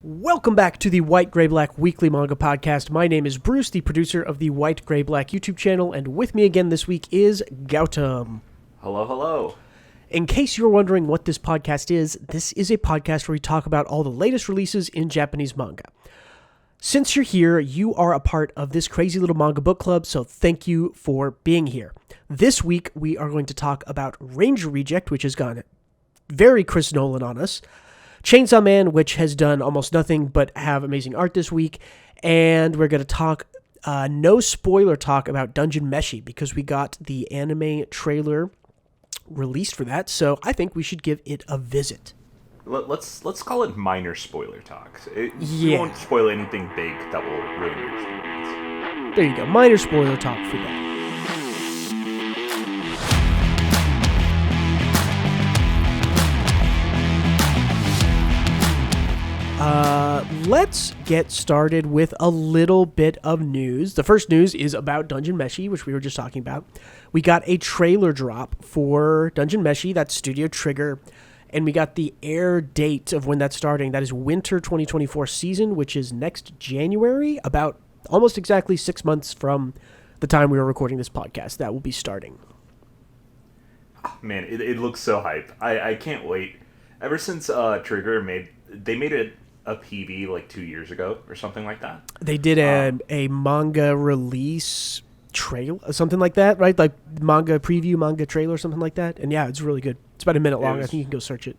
Welcome back to the White Gray Black Weekly Manga Podcast. My name is Bruce, the producer of the White Gray Black YouTube channel, and with me again this week is Gautam. Hello, hello. In case you're wondering what this podcast is, this is a podcast where we talk about all the latest releases in Japanese manga. Since you're here, you are a part of this crazy little manga book club, so thank you for being here. This week, we are going to talk about Ranger Reject, which has gone very Chris Nolan on us, Chainsaw Man, which has done almost nothing but have amazing art this week, and we're going to talk, no spoiler talk about Dungeon Meshi, because we got the anime trailer released for that, so I think we should give it a visit. Let's call it minor spoiler talks. You won't spoil anything big that will ruin your experience. There you go, minor spoiler talk for that. Let's get started with a little bit of news. The first news is about Dungeon Meshi, which we were just talking about. We got a trailer drop for Dungeon Meshi, that's Studio Trigger, and we got the air date of when that's starting. That is Winter 2024 season, which is next January, about almost exactly 6 months from the time we were recording this podcast. That will be starting. Man, it looks so hype. I can't wait. Ever since Trigger made it a PV like 2 years ago or something like that. They did a manga release trailer, something like that, right? Like manga preview, manga trailer, something like that. And yeah, it's really good. It's about a minute long. I think you can go search it.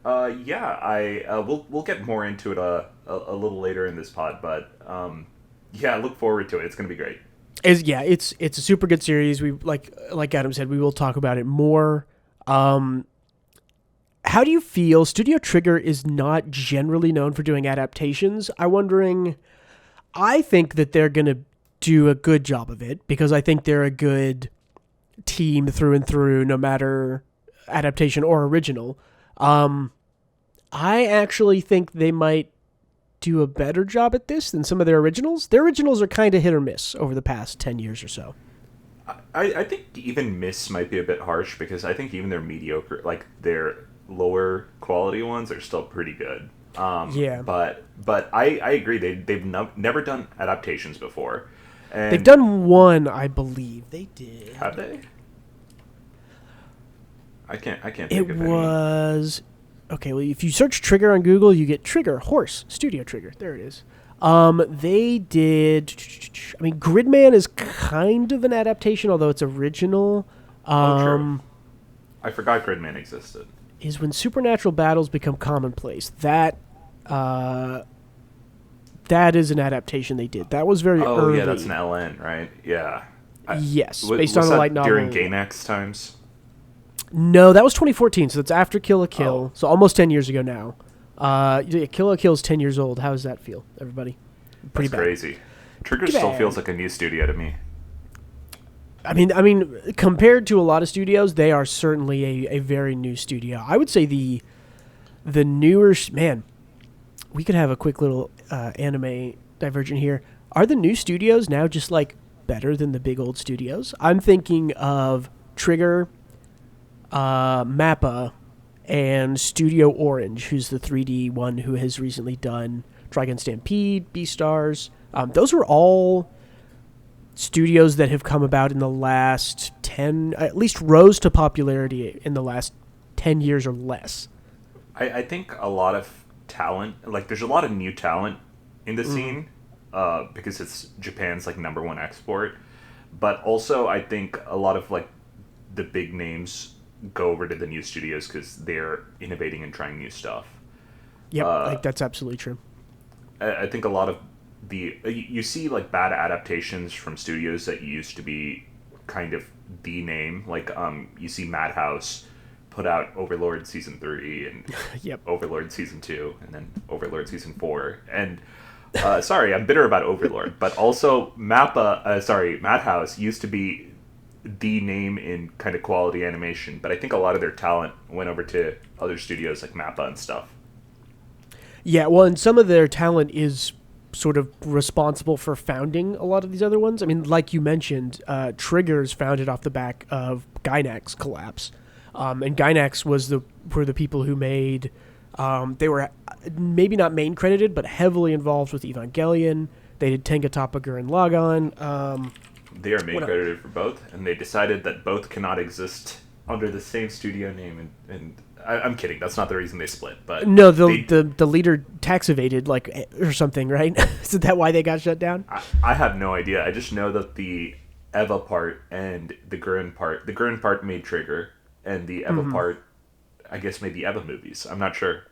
We'll get more into it a little later in this pod, but I look forward to it. It's gonna be great. It's a super good series. We like Adam said, we will talk about it more. How do you feel? Studio Trigger is not generally known for doing adaptations. I think that they're going to do a good job of it because I think they're a good team through and through, no matter adaptation or original. I actually think they might do a better job at this than some of their originals. Their originals are kind of hit or miss over the past 10 years or so. I think even miss might be a bit harsh because I think even their mediocre, like their lower quality ones are still pretty good. But I agree. They've never done adaptations before. And they've done one, I believe. They did. Have they? I can't think it of any. It was... Okay, well, if you search Trigger on Google, you get Trigger, Horse, Studio Trigger. There it is. They did... I mean, Gridman is kind of an adaptation, although it's original. True. I forgot Gridman existed. Is when supernatural battles become commonplace. That is an adaptation they did. That was very early. Oh, yeah, that's an LN, right? Yeah. Yes, based on a light novel. During Gainax times? No, that was 2014, so that's after Kill la Kill, so almost 10 years ago now. Kill la Kill is 10 years old. How does that feel, everybody? Pretty that's crazy. Trigger still feels like a new studio to me. I mean, compared to a lot of studios, they are certainly a very new studio. I would say the newer... Man, we could have a quick little anime divergent here. Are the new studios now just, like, better than the big old studios? I'm thinking of Trigger, Mappa, and Studio Orange, who's the 3D one who has recently done Trigun Stampede, Beastars. Those are all... studios that have come about in the last 10, at least rose to popularity in the last 10 years or less. I think a lot of talent, like there's a lot of new talent in the scene because it's Japan's like number one export. But also I think a lot of like the big names go over to the new studios because they're innovating and trying new stuff. Yep, I think that's absolutely true. I think a lot of you see like bad adaptations from studios that used to be kind of the name, like you see Madhouse put out Overlord season 3 and yep. Overlord season 2 and then Overlord season 4 and sorry, I'm bitter about Overlord, but also Madhouse used to be the name in kind of quality animation, but I think a lot of their talent went over to other studios like Mappa and stuff. Yeah, well, and some of their talent is sort of responsible for founding a lot of these other ones. I mean, like you mentioned, Trigger's founded off the back of Gainax collapse. And Gainax were the people who made They were maybe not main credited, but heavily involved with Evangelion. They did Tenga Toppa Gurren Lagann. They are main credited for both, and they decided that both cannot exist under the same studio name. And I'm kidding. That's not the reason they split. But no, the leader tax evaded, or something, right? Is that why they got shut down? I have no idea. I just know that the Eva part and the Gurren part made Trigger, and the Eva part, I guess, made the Eva movies. I'm not sure.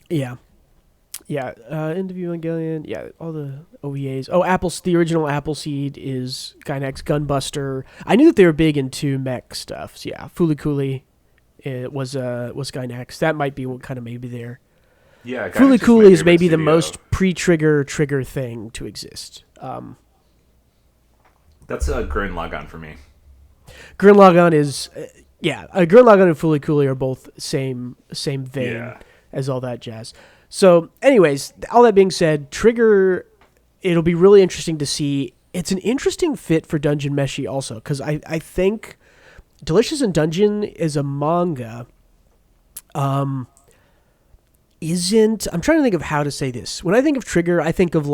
Yeah. Yeah, End of Evangelion, yeah, all the OVAs. Oh, the original Appleseed is Gainax Gunbuster. I knew that they were big into mech stuff. So yeah, Fooly Cooly was Gainax. That might be what kind of maybe there. Yeah, Fooly Cooly is maybe the most pre-Trigger thing to exist. That's a Gurren Lagann for me. Gurren Lagann is, Gurren Lagann and Fooly Cooly are both same vein as all that jazz. So, anyways, all that being said, Trigger, it'll be really interesting to see. It's an interesting fit for Dungeon Meshi also, because I think Delicious in Dungeon is a manga. I'm trying to think of how to say this. When I think of Trigger, I think of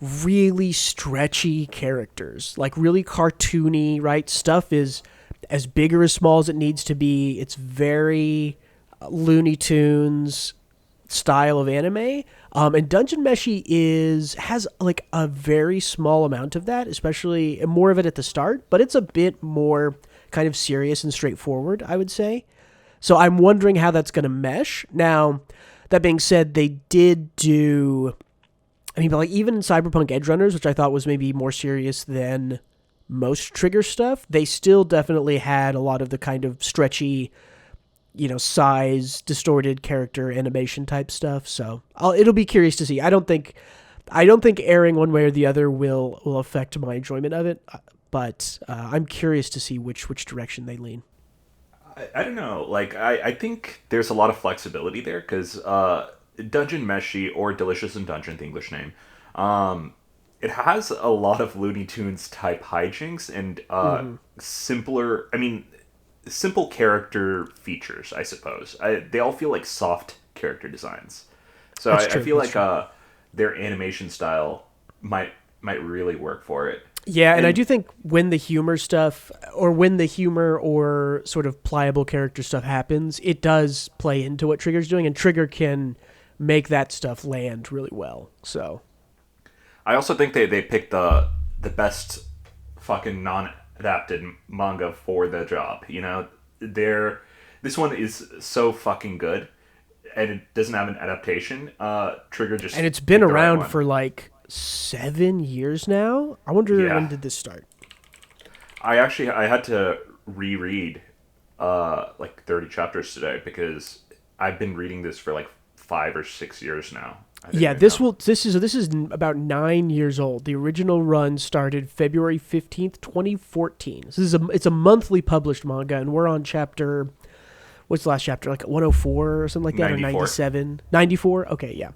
really stretchy characters, really cartoony, right? Stuff is as big or as small as it needs to be. It's very Looney Tunes style of anime, and Dungeon Meshi has a very small amount of that, especially more of it at the start, but it's a bit more kind of serious and straightforward, I would say. So I'm wondering how that's going to mesh. Now, that being said, they did do, but even in Cyberpunk Edge Runners, which I thought was maybe more serious than most Trigger stuff, they still definitely had a lot of the kind of stretchy, size, distorted character animation type stuff. So it'll be curious to see. I don't think airing one way or the other will affect my enjoyment of it, but I'm curious to see which direction they lean. I don't know. I think there's a lot of flexibility there because Dungeon Meshi, or Delicious in Dungeon, the English name, it has a lot of Looney Tunes type hijinks and simpler. Simple character features, I suppose. They all feel like soft character designs. So I feel like their animation style might really work for it. Yeah, and I do think when the humor or sort of pliable character stuff happens, it does play into what Trigger's doing, and Trigger can make that stuff land really well. So I also think they picked the best fucking non-adapted manga for the job. This one is so fucking good, and it doesn't have an adaptation. Trigger just, and it's been around for 7 years now. I wonder when did this start. I had to reread 30 chapters today because I've been reading this for 5 or 6 years now. Yeah, this is about 9 years old. The original run started February 15th, 2014. It's a monthly published manga, and we're on chapter, what's the last chapter? 104 or something like that, 94. Or 97? 94? Okay, yeah.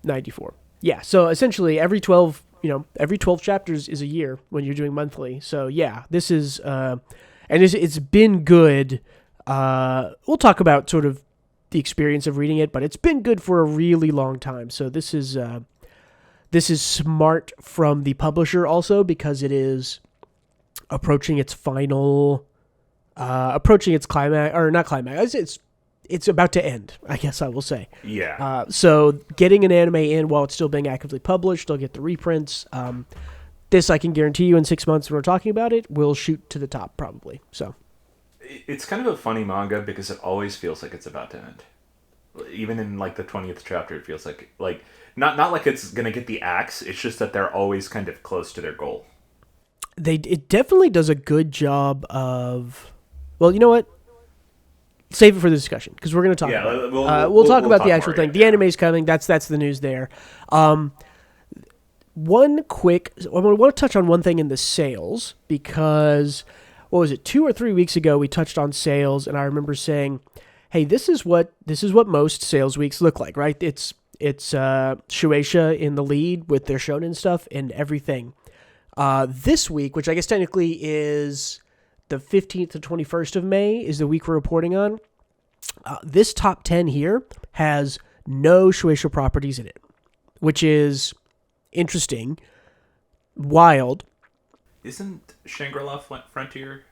94. Yeah, so essentially every 12 chapters is a year when you're doing monthly. So yeah, this is and it's been good. We'll talk about sort of the experience of reading it, but it's been good for a really long time. So this is smart from the publisher also, because it is approaching its climax, or not climax. It's about to end, I guess I will say. Yeah. So getting an anime in while it's still being actively published, they'll get the reprints. This I can guarantee you in 6 months when we're talking about it, will shoot to the top probably. So. It's kind of a funny manga because it always feels like it's about to end. Even in the 20th chapter, it feels like not like it's gonna get the axe. It's just that they're always kind of close to their goal. It definitely does a good job of. Well, you know what? Save it for the discussion because we're going to talk. Yeah, about it. We'll talk about the actual thing. The anime's coming. That's the news there. I want to touch on one thing in the sales because. What was it, 2 or 3 weeks ago, we touched on sales, and I remember saying, hey, this is what most sales weeks look like, right? It's Shueisha in the lead with their shonen stuff and everything. This week, which I guess technically is the 15th to 21st of May, is the week we're reporting on. This top 10 here has no Shueisha properties in it, which is interesting, wild. Isn't Shangri-La Frontier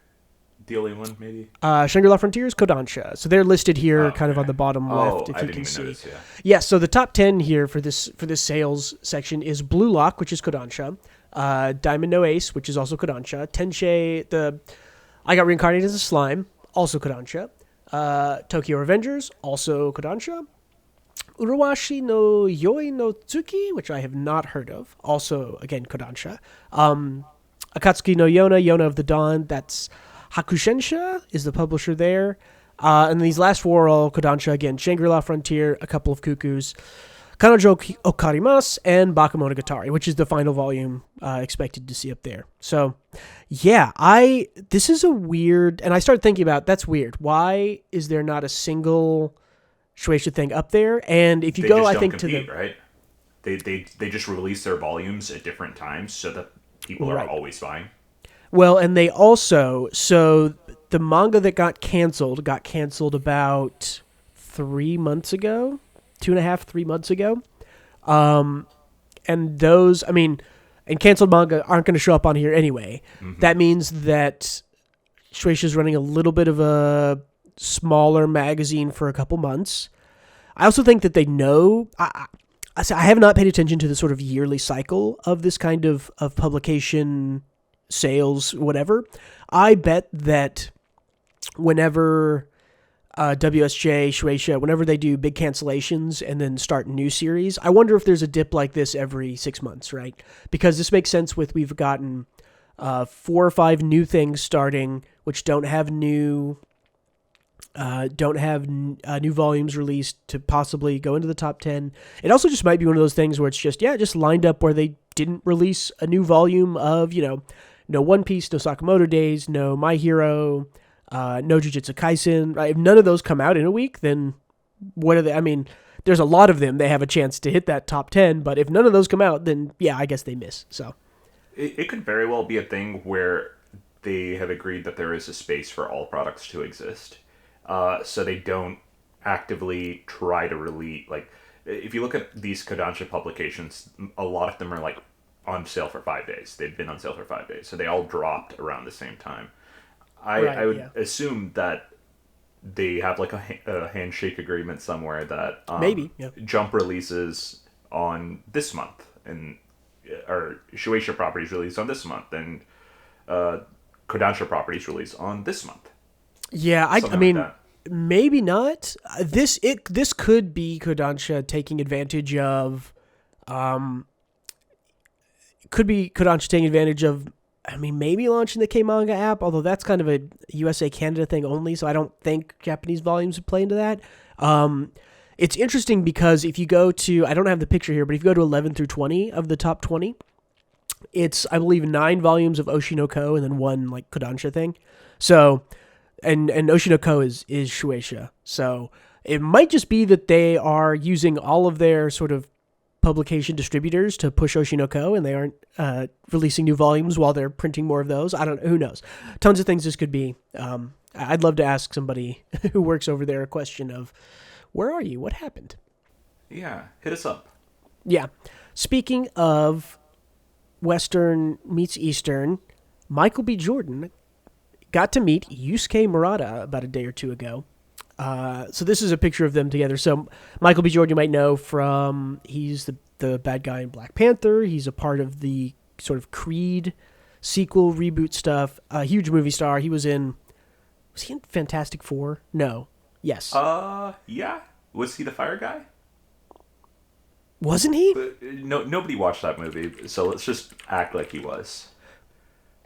the only one, maybe? Shangri-La Frontier is Kodansha. So they're listed here kind of okay. on the bottom left, if I you didn't can even see. notice, yeah. Yeah, so the top 10 here for this sales section is Blue Lock, which is Kodansha, Diamond No Ace, which is also Kodansha, Tenshei, I Got Reincarnated as a Slime, also Kodansha, Tokyo Revengers, also Kodansha, Urawashi no Yoi no Tsuki, which I have not heard of, also, again, Kodansha, Akatsuki no Yona of the Dawn, that's Hakushensha is the publisher there. And these last four are all Kodansha, again, Shangri-La Frontier, a couple of Cuckoos, Kanojo Okarimasu, and Bakemonogatari, which is the final volume expected to see up there. So, yeah, this is a weird, and I started thinking about, that's weird. Why is there not a single Shueisha thing up there? And if you They go, just I don't think compete, to the... right? They just release their volumes at different times so that people are always buying. Well, and they also, so the manga that got canceled about 3 months ago, 2.5, 3 months ago. And those, I mean, and canceled manga aren't going to show up on here anyway. Mm-hmm. That means that Shueisha's running a little bit of a smaller magazine for a couple months. I also think that they know, I have not paid attention to the sort of yearly cycle of this kind of publication sales, whatever. I bet that whenever WSJ, Shueisha, whenever they do big cancellations and then start new series, I wonder if there's a dip like this every 6 months, right? Because this makes sense with we've gotten 4 or 5 new things starting, which don't have new volumes released to possibly go into the top 10. It also just might be one of those things where it's just lined up where they didn't release a new volume of, no One Piece, no Sakamoto Days, no My Hero, no Jujutsu Kaisen. Right? If none of those come out in a week, then what are they? I mean, there's a lot of them. They have a chance to hit that top 10, but if none of those come out, then yeah, I guess they miss. So it could very well be a thing where they have agreed that there is a space for all products to exist. So they don't actively try to release, like, if you look at these Kodansha publications, a lot of them are like on sale for 5 days. They've been on sale for 5 days, so they all dropped around the same time. I would assume that they have like a handshake agreement somewhere that maybe Jump releases on this month, and or Shueisha properties release on this month, and Kodansha properties release on this month. Yeah, I mean, like maybe not. This could be Kodansha taking advantage of. Could be Kodansha taking advantage of. I mean, maybe launching the K-Manga app, although that's kind of a USA Canada thing only, so I don't think Japanese volumes would play into that. It's interesting because if you go to, I don't have the picture here, but if you go to 11 through 20 of the top 20, it's, I believe, 9 volumes of Oshinoko and then 1 like Kodansha thing. So, and Oshinoko is Shueisha. So it might just be that they are using all of their sort of publication distributors to push Oshinoko, and they aren't releasing new volumes while they're printing more of those. I don't know. Who knows? Tons of things this could be. I'd love to ask somebody who works over there a question of, where are you? What happened? Yeah, hit us up. Yeah. Speaking of Western meets Eastern, Michael B. Jordan got to meet Yusuke Murata about a day or two ago. So this is a picture of them together. So Michael B. Jordan you might know from, he's the bad guy in Black Panther. He's a part of the sort of Creed sequel reboot stuff. A huge movie star. Was he in Fantastic Four? No. Yes. Yeah. Was he the fire guy? Wasn't he? No, nobody watched that movie, so let's just act like he was.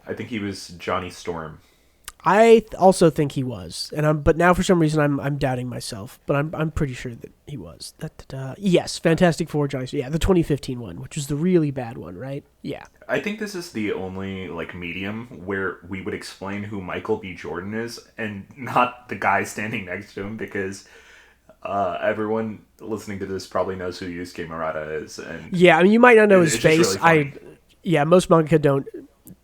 I think he was Johnny Storm. I also think he was, but now for some reason I'm doubting myself, but I'm pretty sure that he was. Yes, Fantastic Four, Johnny. Yeah, the 2015 one, which was the really bad one, right? Yeah. I think this is the only like medium where we would explain who Michael B. Jordan is, and not the guy standing next to him, because everyone listening to this probably knows who Yusuke Murata is. And yeah, I mean, you might not know his face. Really, most manga don't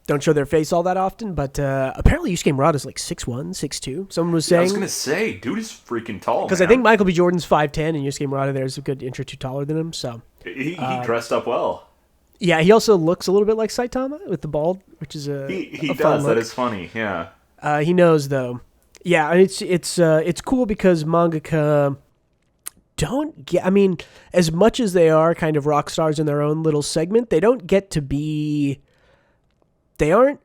don't show their face all that often, but apparently Yusuke Murata's like 6'1", 6'2". Someone was saying. I was gonna say, dude is freaking tall. Because I think Michael B. Jordan's 5'10", and Yusuke Murata there is a good inch or two taller than him. So he dressed up well. Yeah, he also looks a little bit like Saitama with the bald, which is he a does. fun look. That is funny. Yeah. He knows though. Yeah, and it's cool because mangaka don't get. I mean, as much as they are kind of rock stars in their own little segment, they don't get to be. They aren't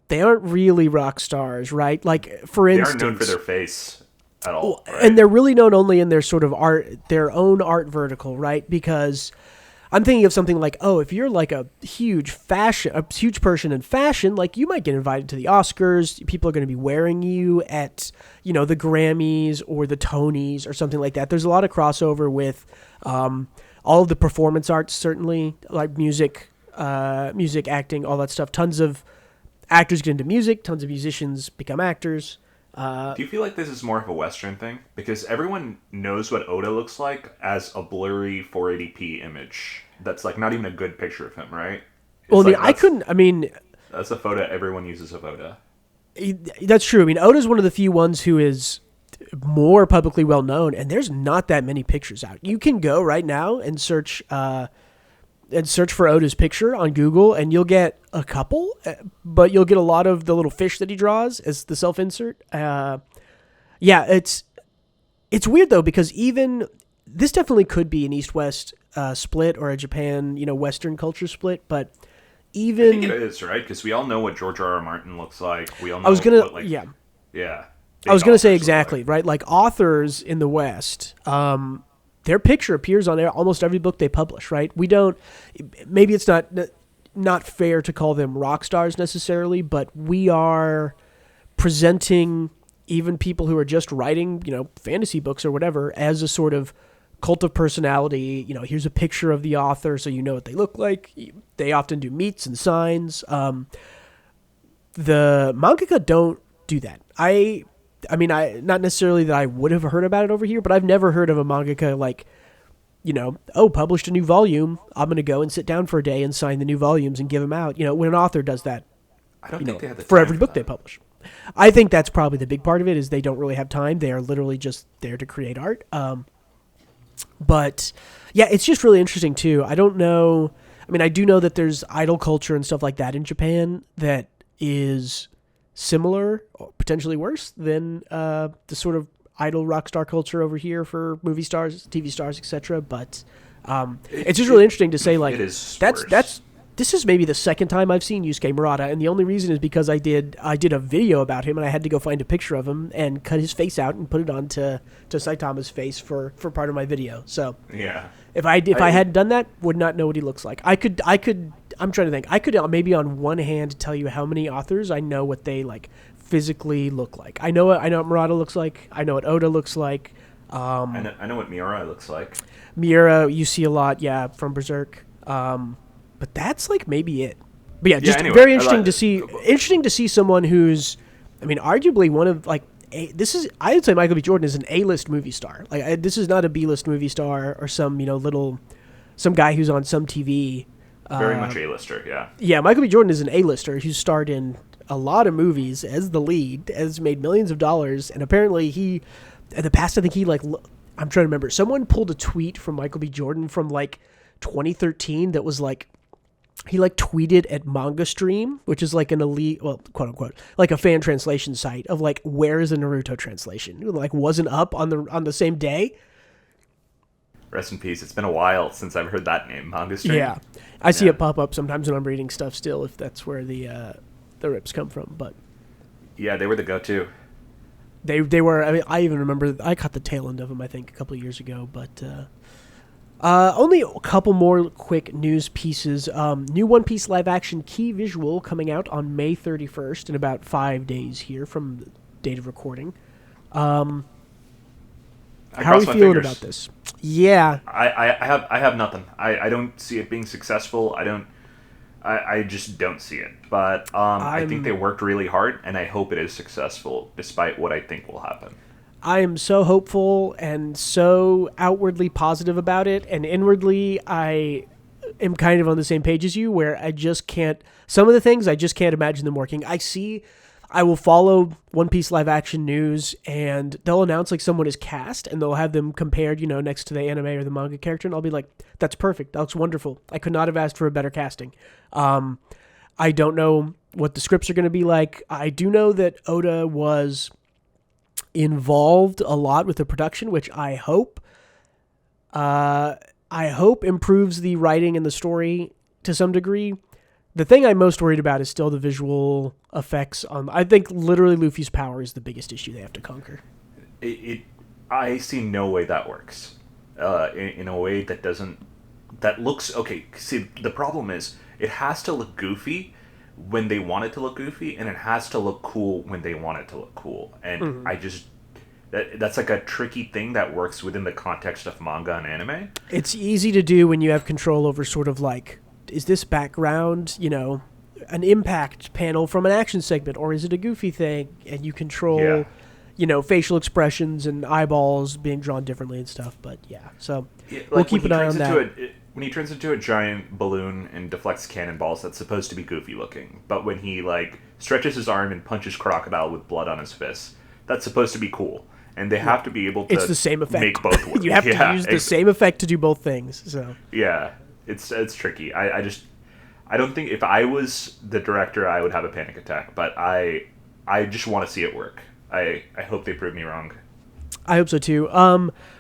really rock stars, right? Like for instance, they aren't known for their face at all, right? And they're really known only in their sort of their own art vertical, right? Because I'm thinking of something like, if you're like a huge person in fashion, like you might get invited to the Oscars. People are going to be wearing you at, the Grammys or the Tonys or something like that. There's a lot of crossover with all of the performance arts, certainly, like music, acting, all that stuff. Tons of actors get into music. Tons of musicians become actors. Do you feel like this is more of a Western thing? Because everyone knows what Oda looks like as a blurry 480p image. That's like not even a good picture of him, right? That's a photo everyone uses of Oda. That's true. I mean, Oda's one of the few ones who is more publicly well known, and there's not that many pictures out. You can go right now and search for Oda's picture on Google, and you'll get a couple, but you'll get a lot of the little fish that he draws as the self-insert. It's weird, though, because even this definitely could be an East-West split or a Japan, Western culture split, but even... I think it is, right? Because we all know what George R. R. Martin looks like. We all know Yeah. I was going to say exactly, right? Like, authors in the West... their picture appears on almost every book they publish, right? We don't. Maybe it's not fair to call them rock stars necessarily, but we are presenting even people who are just writing, fantasy books or whatever, as a sort of cult of personality. Here's a picture of the author, so you know what they look like. They often do meets and signs. The mangaka don't do that. I mean, not necessarily that I would have heard about it over here, but I've never heard of a mangaka like, published a new volume. I'm going to go and sit down for a day and sign the new volumes and give them out. When an author does that, I don't think they have the for time every book they publish. I think that's probably the big part of it is they don't really have time. They are literally just there to create art. But yeah, it's just really interesting too. I don't know. I mean, I do know that there's idol culture and stuff like that in Japan that is similar or potentially worse than the sort of idol rock star culture over here for movie stars, TV stars, etc. But it's just really interesting to say, like, it is this is maybe the second time I've seen Yusuke Murata, and the only reason is because I did a video about him, and I had to go find a picture of him and cut his face out and put it onto Saitama's face for part of my video. So yeah, if I hadn't done that, would not know what he looks like. I'm trying to think. I could maybe on one hand tell you how many authors I know what they like physically look like. I know what Murata looks like. I know what Oda looks like. I know what Miura looks like. Miura, you see a lot, from Berserk. But that's like maybe it. But yeah, just anyway, very interesting to see. Interesting to see someone who's, I mean, arguably one of like. I would say Michael B. Jordan is an A-list movie star. Like this is not a B-list movie star or some some guy who's on some TV. Very much A-lister, yeah. Yeah, Michael B. Jordan is an A-lister who's starred in a lot of movies as the lead, has made millions of dollars, and apparently he, in the past, I think he I'm trying to remember. Someone pulled a tweet from Michael B. Jordan from like 2013 that was like. He tweeted at Manga Stream, which is like an elite, well, quote unquote, like a fan translation site of like where is the Naruto translation? Like wasn't up on the same day. Rest in peace. It's been a while since I've heard that name, Manga Stream. Yeah, I see it pop up sometimes when I'm reading stuff still, if that's where the rips come from. But yeah, they were the go-to. They were. I mean, I even remember I caught the tail end of them. I think a couple of years ago, but. Only a couple more quick news pieces. New One Piece live-action key visual coming out on May 31st in about 5 days here from the date of recording. How are you feeling about this? Yeah. I have nothing. I don't see it being successful. I just don't see it. But I think they worked really hard, and I hope it is successful, despite what I think will happen. I am so hopeful and so outwardly positive about it, and inwardly I am kind of on the same page as you, where I just can't. Some of the things I just can't imagine them working. I will follow One Piece live action news, and they'll announce like someone is cast, and they'll have them compared, next to the anime or the manga character, and I'll be like, "That's perfect. That looks wonderful. I could not have asked for a better casting." I don't know what the scripts are going to be like. I do know that Oda was involved a lot with the production, which I hope improves the writing and the story to some degree. The thing I'm most worried about is still the visual effects. I think literally Luffy's power is the biggest issue they have to conquer. I see no way that works. In a way that looks okay. See, the problem is it has to look goofy when they want it to look goofy, and it has to look cool when they want it to look cool. And that's like a tricky thing that works within the context of manga and anime. It's easy to do when you have control over sort of like, is this background, an impact panel from an action segment, or is it a goofy thing? And you control, facial expressions and eyeballs being drawn differently and stuff. But we'll keep an eye on that. When he turns into a giant balloon and deflects cannonballs, that's supposed to be goofy looking. But when he stretches his arm and punches Crocodile with blood on his fist, that's supposed to be cool. And they have to be able to it's the same effect. Make both work. You have to use the same effect to do both things. So yeah, it's tricky. I don't think if I was the director I would have a panic attack. But I just want to see it work. I hope they prove me wrong. I hope so too.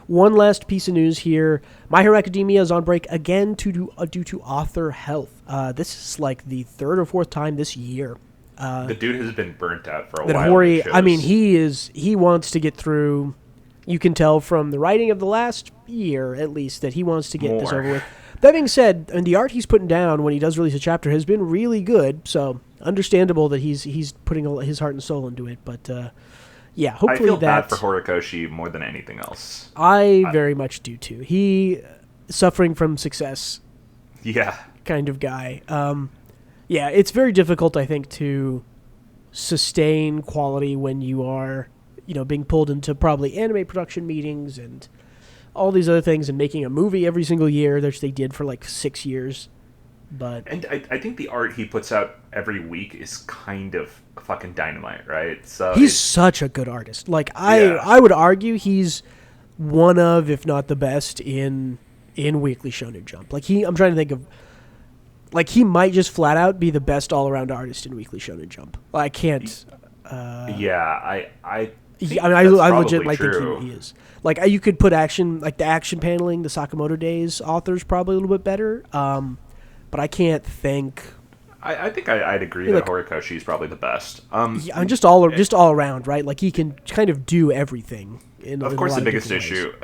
One last piece of news here. My Hero Academia is on break again due to author health. This is like the third or fourth time this year. The dude has been burnt out for a while. Hori, he wants to get through. You can tell from the writing of the last year, at least, that he wants to get this over with. That being said, and the art he's putting down when he does release a chapter has been really good, so understandable that he's putting his heart and soul into it, but hopefully I feel bad for Horikoshi more than anything else. I very much do too. He suffering from success. Yeah. Kind of guy. It's very difficult, I think, to sustain quality when you are, being pulled into probably anime production meetings and all these other things and making a movie every single year, which they did for like 6 years. And I think the art he puts out every week is kind of fucking dynamite, right? So he's such a good artist. I would argue he's one of, if not the best, in Weekly Shonen Jump. I'm trying to think of. He might just flat out be the best all-around artist in Weekly Shonen Jump. I can't. I legit might think he is. You could put action, the action paneling, the Sakamoto Days authors probably a little bit better. But I can't think. I think I'd agree that Horikoshi is probably the best. Just all around, right? He can kind of do everything. Of course, the biggest issue.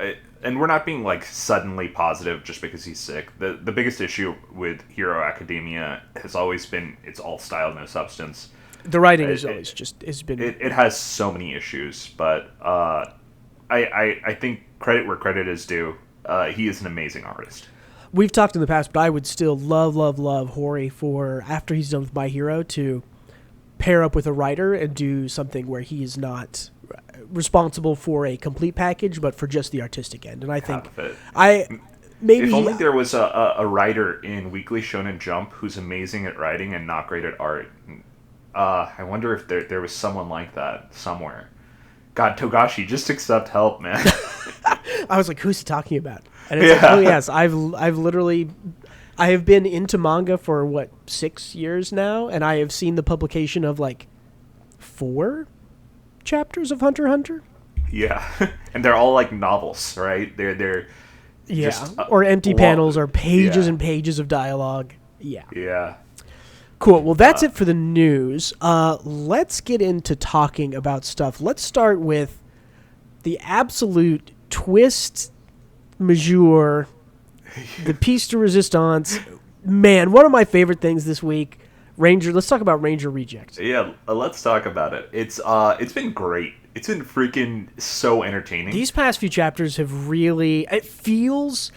And we're not being suddenly positive just because he's sick. The biggest issue with Hero Academia has always been it's all style, no substance. The writing is always has been. It has so many issues, but I think credit where credit is due. He is an amazing artist. We've talked in the past, but I would still love Hori for after he's done with My Hero to pair up with a writer and do something where he is not responsible for a complete package, but for just the artistic end. And I think maybe if only there was a writer in Weekly Shonen Jump who's amazing at writing and not great at art. I wonder if there was someone like that somewhere. God, Togashi, just accept help, man. I was like, who's he talking about? And it's like, oh yes, I have been into manga for 6 years now, and I have seen the publication of 4 chapters of Hunter x Hunter. Yeah, and they're all novels, right? They're just or empty panels or pages and pages of dialogue. Yeah. Cool. Well, that's it for the news. Let's get into talking about stuff. Let's start with the absolute twist majeure, the piece de resistance. Man, one of my favorite things this week, Ranger. Let's talk about Ranger Reject. Yeah, let's talk about it. It's been great. It's been freaking so entertaining. These past few chapters have really. It feels.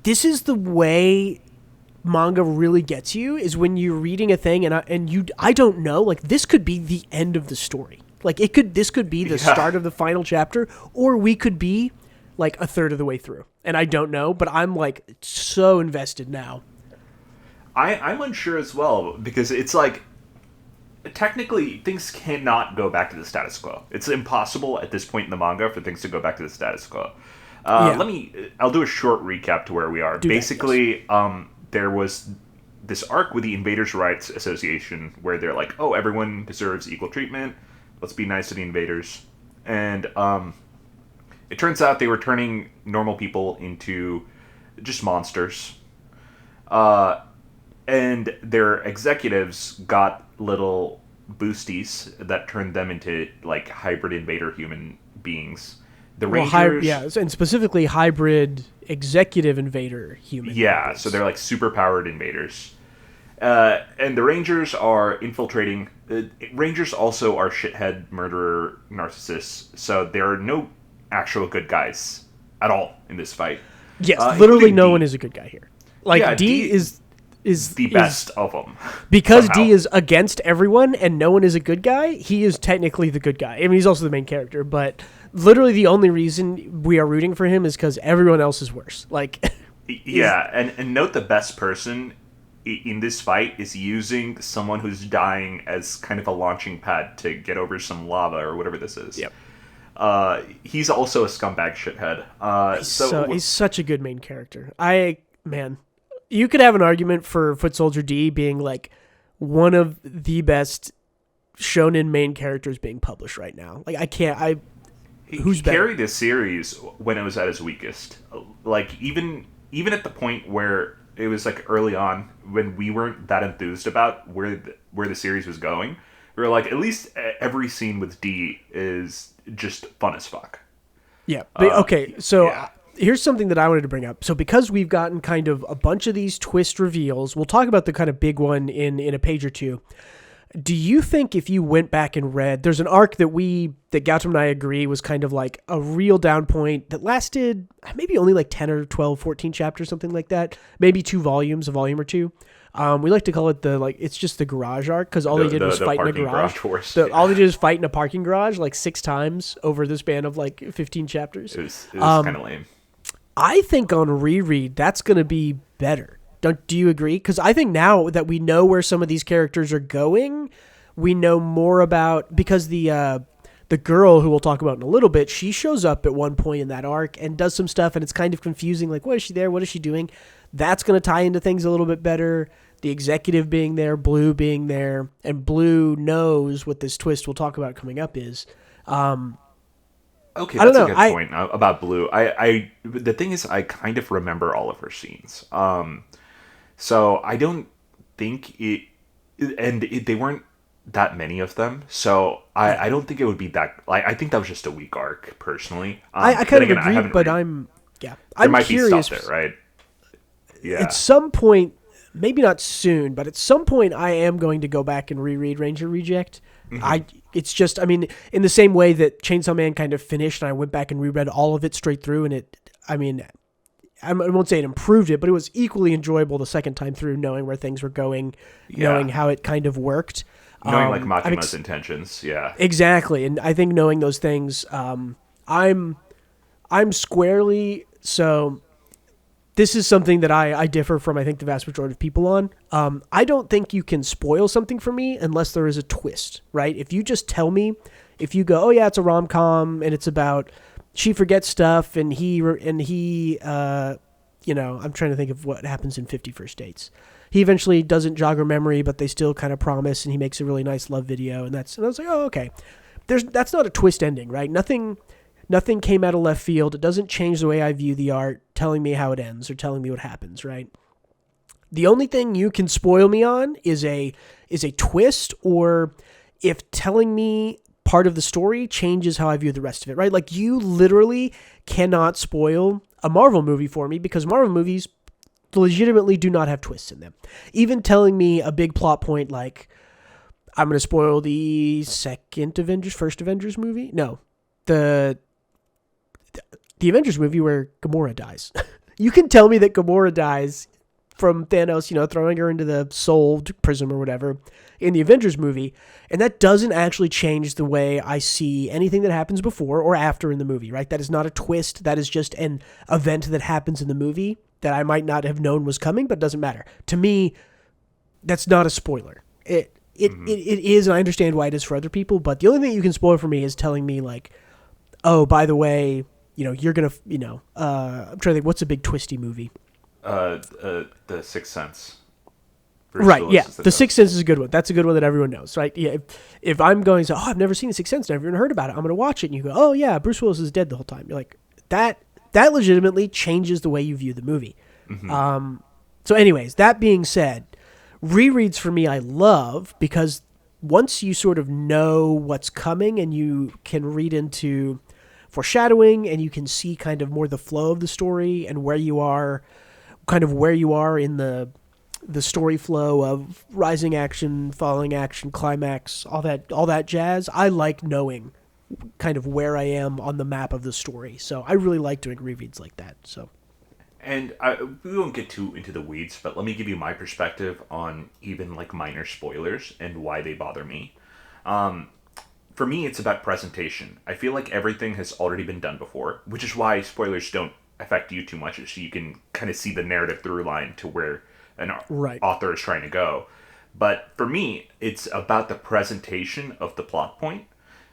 This is the way manga really gets you, is when you're reading a thing and I don't know, this could be the end of the story. This could be the start of the final chapter, or we could be a third of the way through. and I don't know, but I'm like so invested now. I'm unsure as well because it's like technically things cannot go back to the status quo. It's impossible at this point in the manga for things to go back to the status quo. I'll do a short recap to where we are. Basically, there was this arc with the Invaders' Rights Association where they're like, oh, everyone deserves equal treatment. Let's be nice to the invaders. And it turns out they were turning normal people into just monsters. And their executives got little boosties that turned them into like hybrid invader human beings. The Rangers, and specifically hybrid executive invader human. Yeah, so they're like super powered invaders. And the Rangers are infiltrating. Rangers also are shithead murderer narcissists, so there are no actual good guys at all in this fight. Yes, literally no one is a good guy here. Like yeah, D is the best of them. Because somehow. D is against everyone and no one is a good guy, he is technically the good guy. I mean, he's also the main character, but literally the only reason we are rooting for him is because everyone else is worse. Like, yeah, and note the best person in this fight is using someone who's dying as kind of a launching pad to get over some lava or whatever this is. Yep. He's also a scumbag shithead. He's such a good main character. You could have an argument for Foot Soldier D being like one of the best shonen main characters being published right now. Like Who's better? He carried this series when it was at its weakest. Like even at the point where it was like early on when we weren't that enthused about where the series was going. We were like, at least every scene with D is just fun as fuck. Yeah. Okay. So. Yeah. Here's something that I wanted to bring up. So because we've gotten kind of a bunch of these twist reveals, we'll talk about the kind of big one in a page or two. Do you think if you went back and read, there's an arc that Gautam and I agree was kind of like a real down point that lasted maybe only like 10 or 12, 14 chapters, something like that. Maybe 2 volumes, a volume or two. We like to call it it's just the garage arc because all they did was fight in a garage. All they did is fight in a parking garage like 6 times over the span of like 15 chapters. It was kind of lame. I think on reread, that's going to be better. Do you agree? Because I think now that we know where some of these characters are going, we know more about, because the girl who we'll talk about in a little bit, she shows up at one point in that arc and does some stuff, and it's kind of confusing. Like, what is she there? What is she doing? That's going to tie into things a little bit better. The executive being there, Blue being there, and Blue knows what this twist we'll talk about coming up is. Okay, that's a good point about Blue. The thing is, I kind of remember all of her scenes. So I don't think they weren't that many of them. So I don't think it would be that. I think that was just a weak arc, personally. I kind of agree, but I'm might curious. Be stuff there, right? Yeah. At some point, maybe not soon, but at some point, I am going to go back and reread Ranger Reject. Mm-hmm. It's just, I mean, in the same way that Chainsaw Man kind of finished, and I went back and reread all of it straight through, and I won't say it improved it, but it was equally enjoyable the second time through, knowing where things were going, knowing how it kind of worked. Knowing like Makima's intentions, yeah. Exactly, and I think knowing those things, I'm squarely, so this is something that I differ from, I think, the vast majority of people on. I don't think you can spoil something for me unless there is a twist, right? If you just tell me, if you go, oh yeah, it's a rom-com and it's about she forgets stuff and he I'm trying to think of what happens in 50 First Dates. He eventually doesn't jog her memory, but they still kind of promise, and he makes a really nice love video, and I was like, oh, okay. That's not a twist ending, right? Nothing came out of left field. It doesn't change the way I view the art, telling me how it ends or telling me what happens, right? The only thing you can spoil me on is a twist, or if telling me part of the story changes how I view the rest of it, right? Like, you literally cannot spoil a Marvel movie for me because Marvel movies legitimately do not have twists in them. Even telling me a big plot point like, I'm going to spoil the first Avengers movie? No. The Avengers movie where Gamora dies. You can tell me that Gamora dies. from Thanos, throwing her into the soul prism or whatever in the Avengers movie. And that doesn't actually change the way I see anything that happens before or after in the movie, right? That is not a twist. That is just an event that happens in the movie that I might not have known was coming, but it doesn't matter. To me, that's not a spoiler. It is, and I understand why it is for other people, but the only thing you can spoil for me is telling me, like, oh, by the way, you're going to, I'm trying to think, what's a big twisty movie? The Sixth Sense. Right, yeah. The Sixth Sense is a good one. That's a good one that everyone knows, right? Yeah. If I'm going to, I've never seen The Sixth Sense, never even heard about it, I'm going to watch it, and you go, oh, yeah, Bruce Willis is dead the whole time. You're like, that legitimately changes the way you view the movie. Mm-hmm. So anyways, that being said, rereads for me I love because once you sort of know what's coming and you can read into foreshadowing and you can see kind of more the flow of the story and where you are in the story flow of rising action, falling action, climax, all that jazz. I like knowing kind of where I am on the map of the story. So I really like doing rereads like that. So. And we won't get too into the weeds, but let me give you my perspective on even like minor spoilers and why they bother me. For me, it's about presentation. I feel like everything has already been done before, which is why spoilers don't affect you too much, so you can kind of see the narrative through line to where an author is trying to go. But for me, it's about the presentation of the plot point.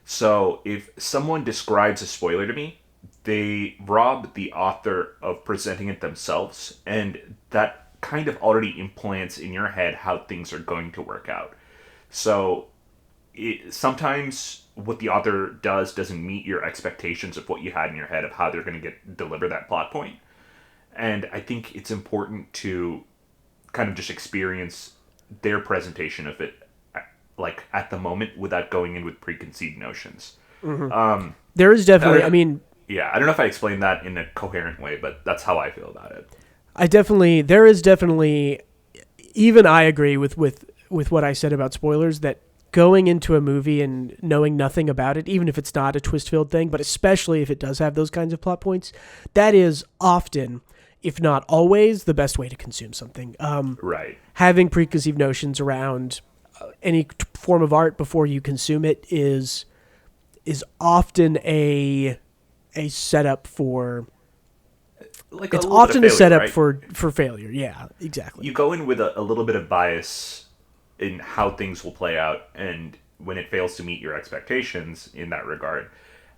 So if someone describes a spoiler to me, they rob the author of presenting it themselves, and that kind of already implants in your head how things are going to work out. So sometimes what the author doesn't meet your expectations of what you had in your head of how they're going to deliver that plot point. And I think it's important to kind of just experience their presentation of it like at the moment without going in with preconceived notions. Mm-hmm. There is definitely, yeah, I don't know if I explained that in a coherent way, but that's how I feel about it. There is definitely, even I agree with what I said about spoilers, that going into a movie and knowing nothing about it, even if it's not a twist-filled thing, but especially if it does have those kinds of plot points, that is often, if not always, the best way to consume something. Right. Having preconceived notions around any form of art before you consume it is often a setup for for failure. Yeah, exactly. You go in with a little bit of bias in how things will play out, and when it fails to meet your expectations in that regard,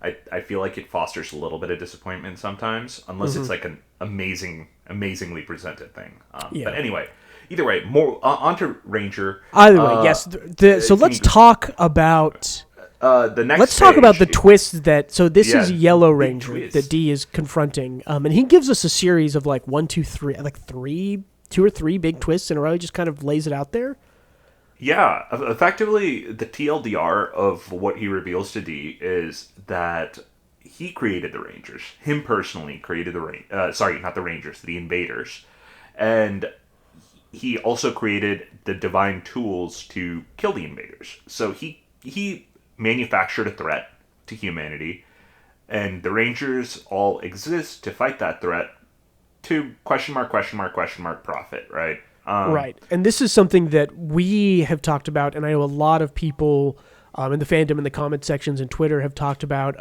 I feel like it fosters a little bit of disappointment sometimes, unless it's like an amazingly presented thing. But anyway, either way, more onto Ranger. Either way, yes. So let's talk about the next. Let's talk about the twist that. So this is Yellow Ranger that D is confronting, and he gives us a series of like 1, 2, 3, like two or three big twists in a row. He just kind of lays it out there. Yeah, effectively, the TLDR of what he reveals to D is that he created the Rangers. Him personally created not the Rangers, the Invaders. And he also created the divine tools to kill the Invaders. So he manufactured a threat to humanity, and the Rangers all exist to fight that threat to question mark profit, right? Right. And this is something that we have talked about, and I know a lot of people in the fandom, in the comment sections and Twitter have talked about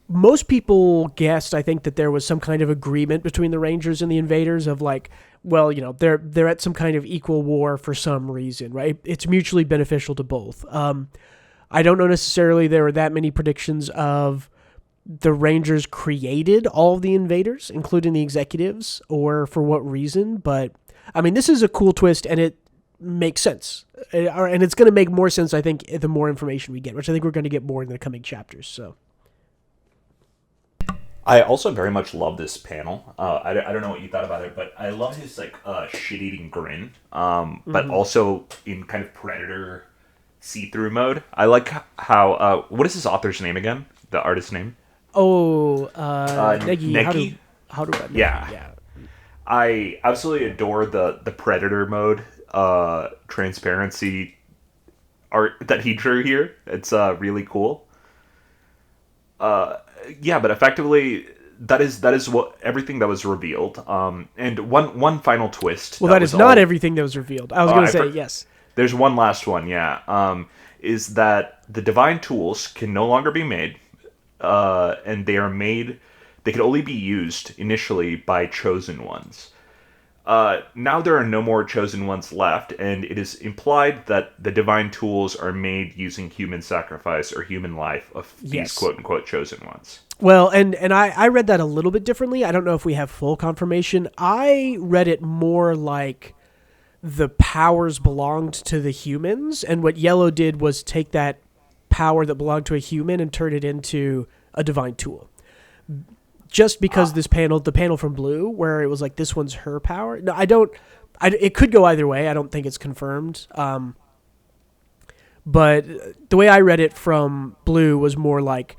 most people guessed, I think, that there was some kind of agreement between the Rangers and the Invaders of like, well, they're at some kind of equal war for some reason, right? It's mutually beneficial to both. I don't know necessarily there were that many predictions of the Rangers created all of the Invaders, including the executives, or for what reason. But, I mean, this is a cool twist, and it makes sense. And it's going to make more sense, I think, the more information we get, which I think we're going to get more in the coming chapters. So, I also very much love this panel. I don't know what you thought about it, but I love his, like, shit-eating grin, but also in kind of Predator see-through mode. I like how, what is his author's name again? The artist's name? Negi. Negi? How do I? Yeah. I absolutely adore the Predator mode, transparency art that he drew here. It's really cool. But effectively, that is what everything that was revealed. And one final twist. Well, that is not everything that was revealed. I was going to say yes. There's one last one. Yeah. Is that the divine tools can no longer be made, and they are made. They can only be used initially by chosen ones. Now there are no more chosen ones left, and it is implied that the divine tools are made using human sacrifice or human life of these quote-unquote chosen ones. Well, and I read that a little bit differently. I don't know if we have full confirmation. I read it more like the powers belonged to the humans, and what Yellow did was take that power that belonged to a human and turn it into a divine tool. Just because the panel from Blue, where it was like, this one's her power. No, it could go either way. I don't think it's confirmed. But the way I read it from Blue was more like,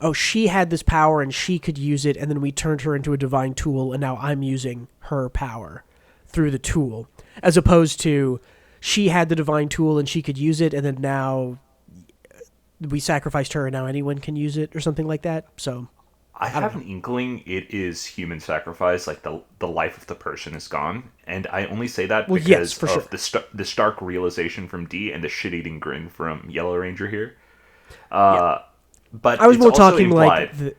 oh, she had this power and she could use it, and then we turned her into a divine tool, and now I'm using her power through the tool. As opposed to, she had the divine tool and she could use it, and then now we sacrificed her and now anyone can use it, or something like that. So I have an inkling it is human sacrifice, like the life of the person is gone, and I only say that because of the stark realization from D and the shit-eating grin from Yellow Ranger here. But I was more talking that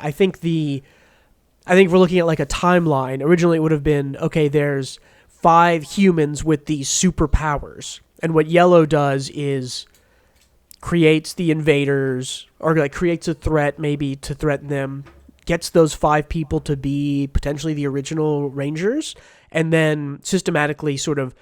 I think if we're looking at like a timeline, originally it would have been, okay, there's 5 humans with these superpowers, and what Yellow does is creates the invaders, or like creates a threat maybe to threaten them, gets those 5 people to be potentially the original Rangers, and then systematically sort of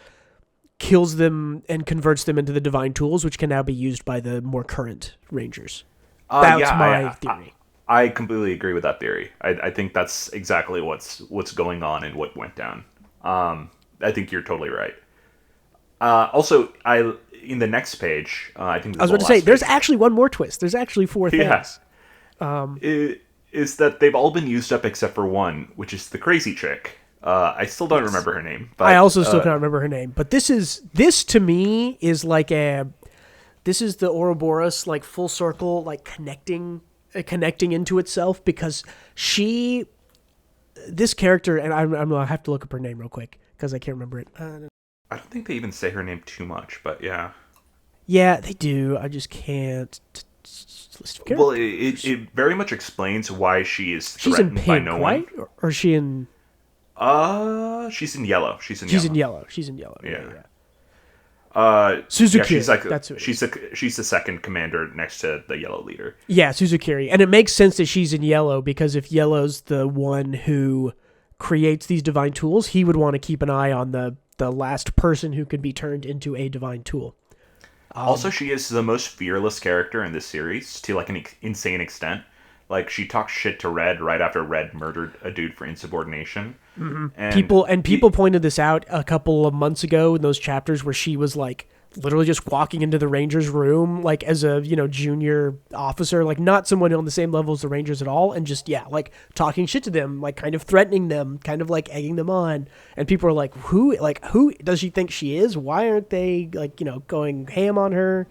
kills them and converts them into the divine tools, which can now be used by the more current Rangers. That's my theory. I completely agree with that theory. I think that's exactly what's going on and what went down. I think you're totally right. Also, in the next page, I think I was about to say, there's actually one more twist. There's actually 4 things. Is that they've all been used up except for one, which is the crazy chick. I still don't remember her name. But, I also still can't remember her name. But this to me is like this is the Ouroboros like full circle, like connecting into itself, because this character, and I'm gonna have to look up her name real quick because I can't remember it. I don't think they even say her name too much, but yeah. Yeah, they do. I just can't. Well, it very much explains why she is threatened by no one. Right? Or is she in? She's in yellow. She's in yellow. Yeah. Suzukiri. Yeah, that's who it is. She's the second commander next to the yellow leader. Yeah, Suzukiri. And it makes sense that she's in yellow, because if Yellow's the one who creates these divine tools, he would want to keep an eye on the last person who could be turned into a divine tool. Also, she is the most fearless character in this series to like an insane extent. Like, she talked shit to Red right after Red murdered a dude for insubordination. Mm-hmm. And people pointed this out a couple of months ago in those chapters where she was like literally just walking into the Rangers' room like as a junior officer, like not someone on the same level as the Rangers at all, and just like talking shit to them, like kind of threatening them, kind of like egging them on. And people are like, who does she think she is? Why aren't they like going ham on her?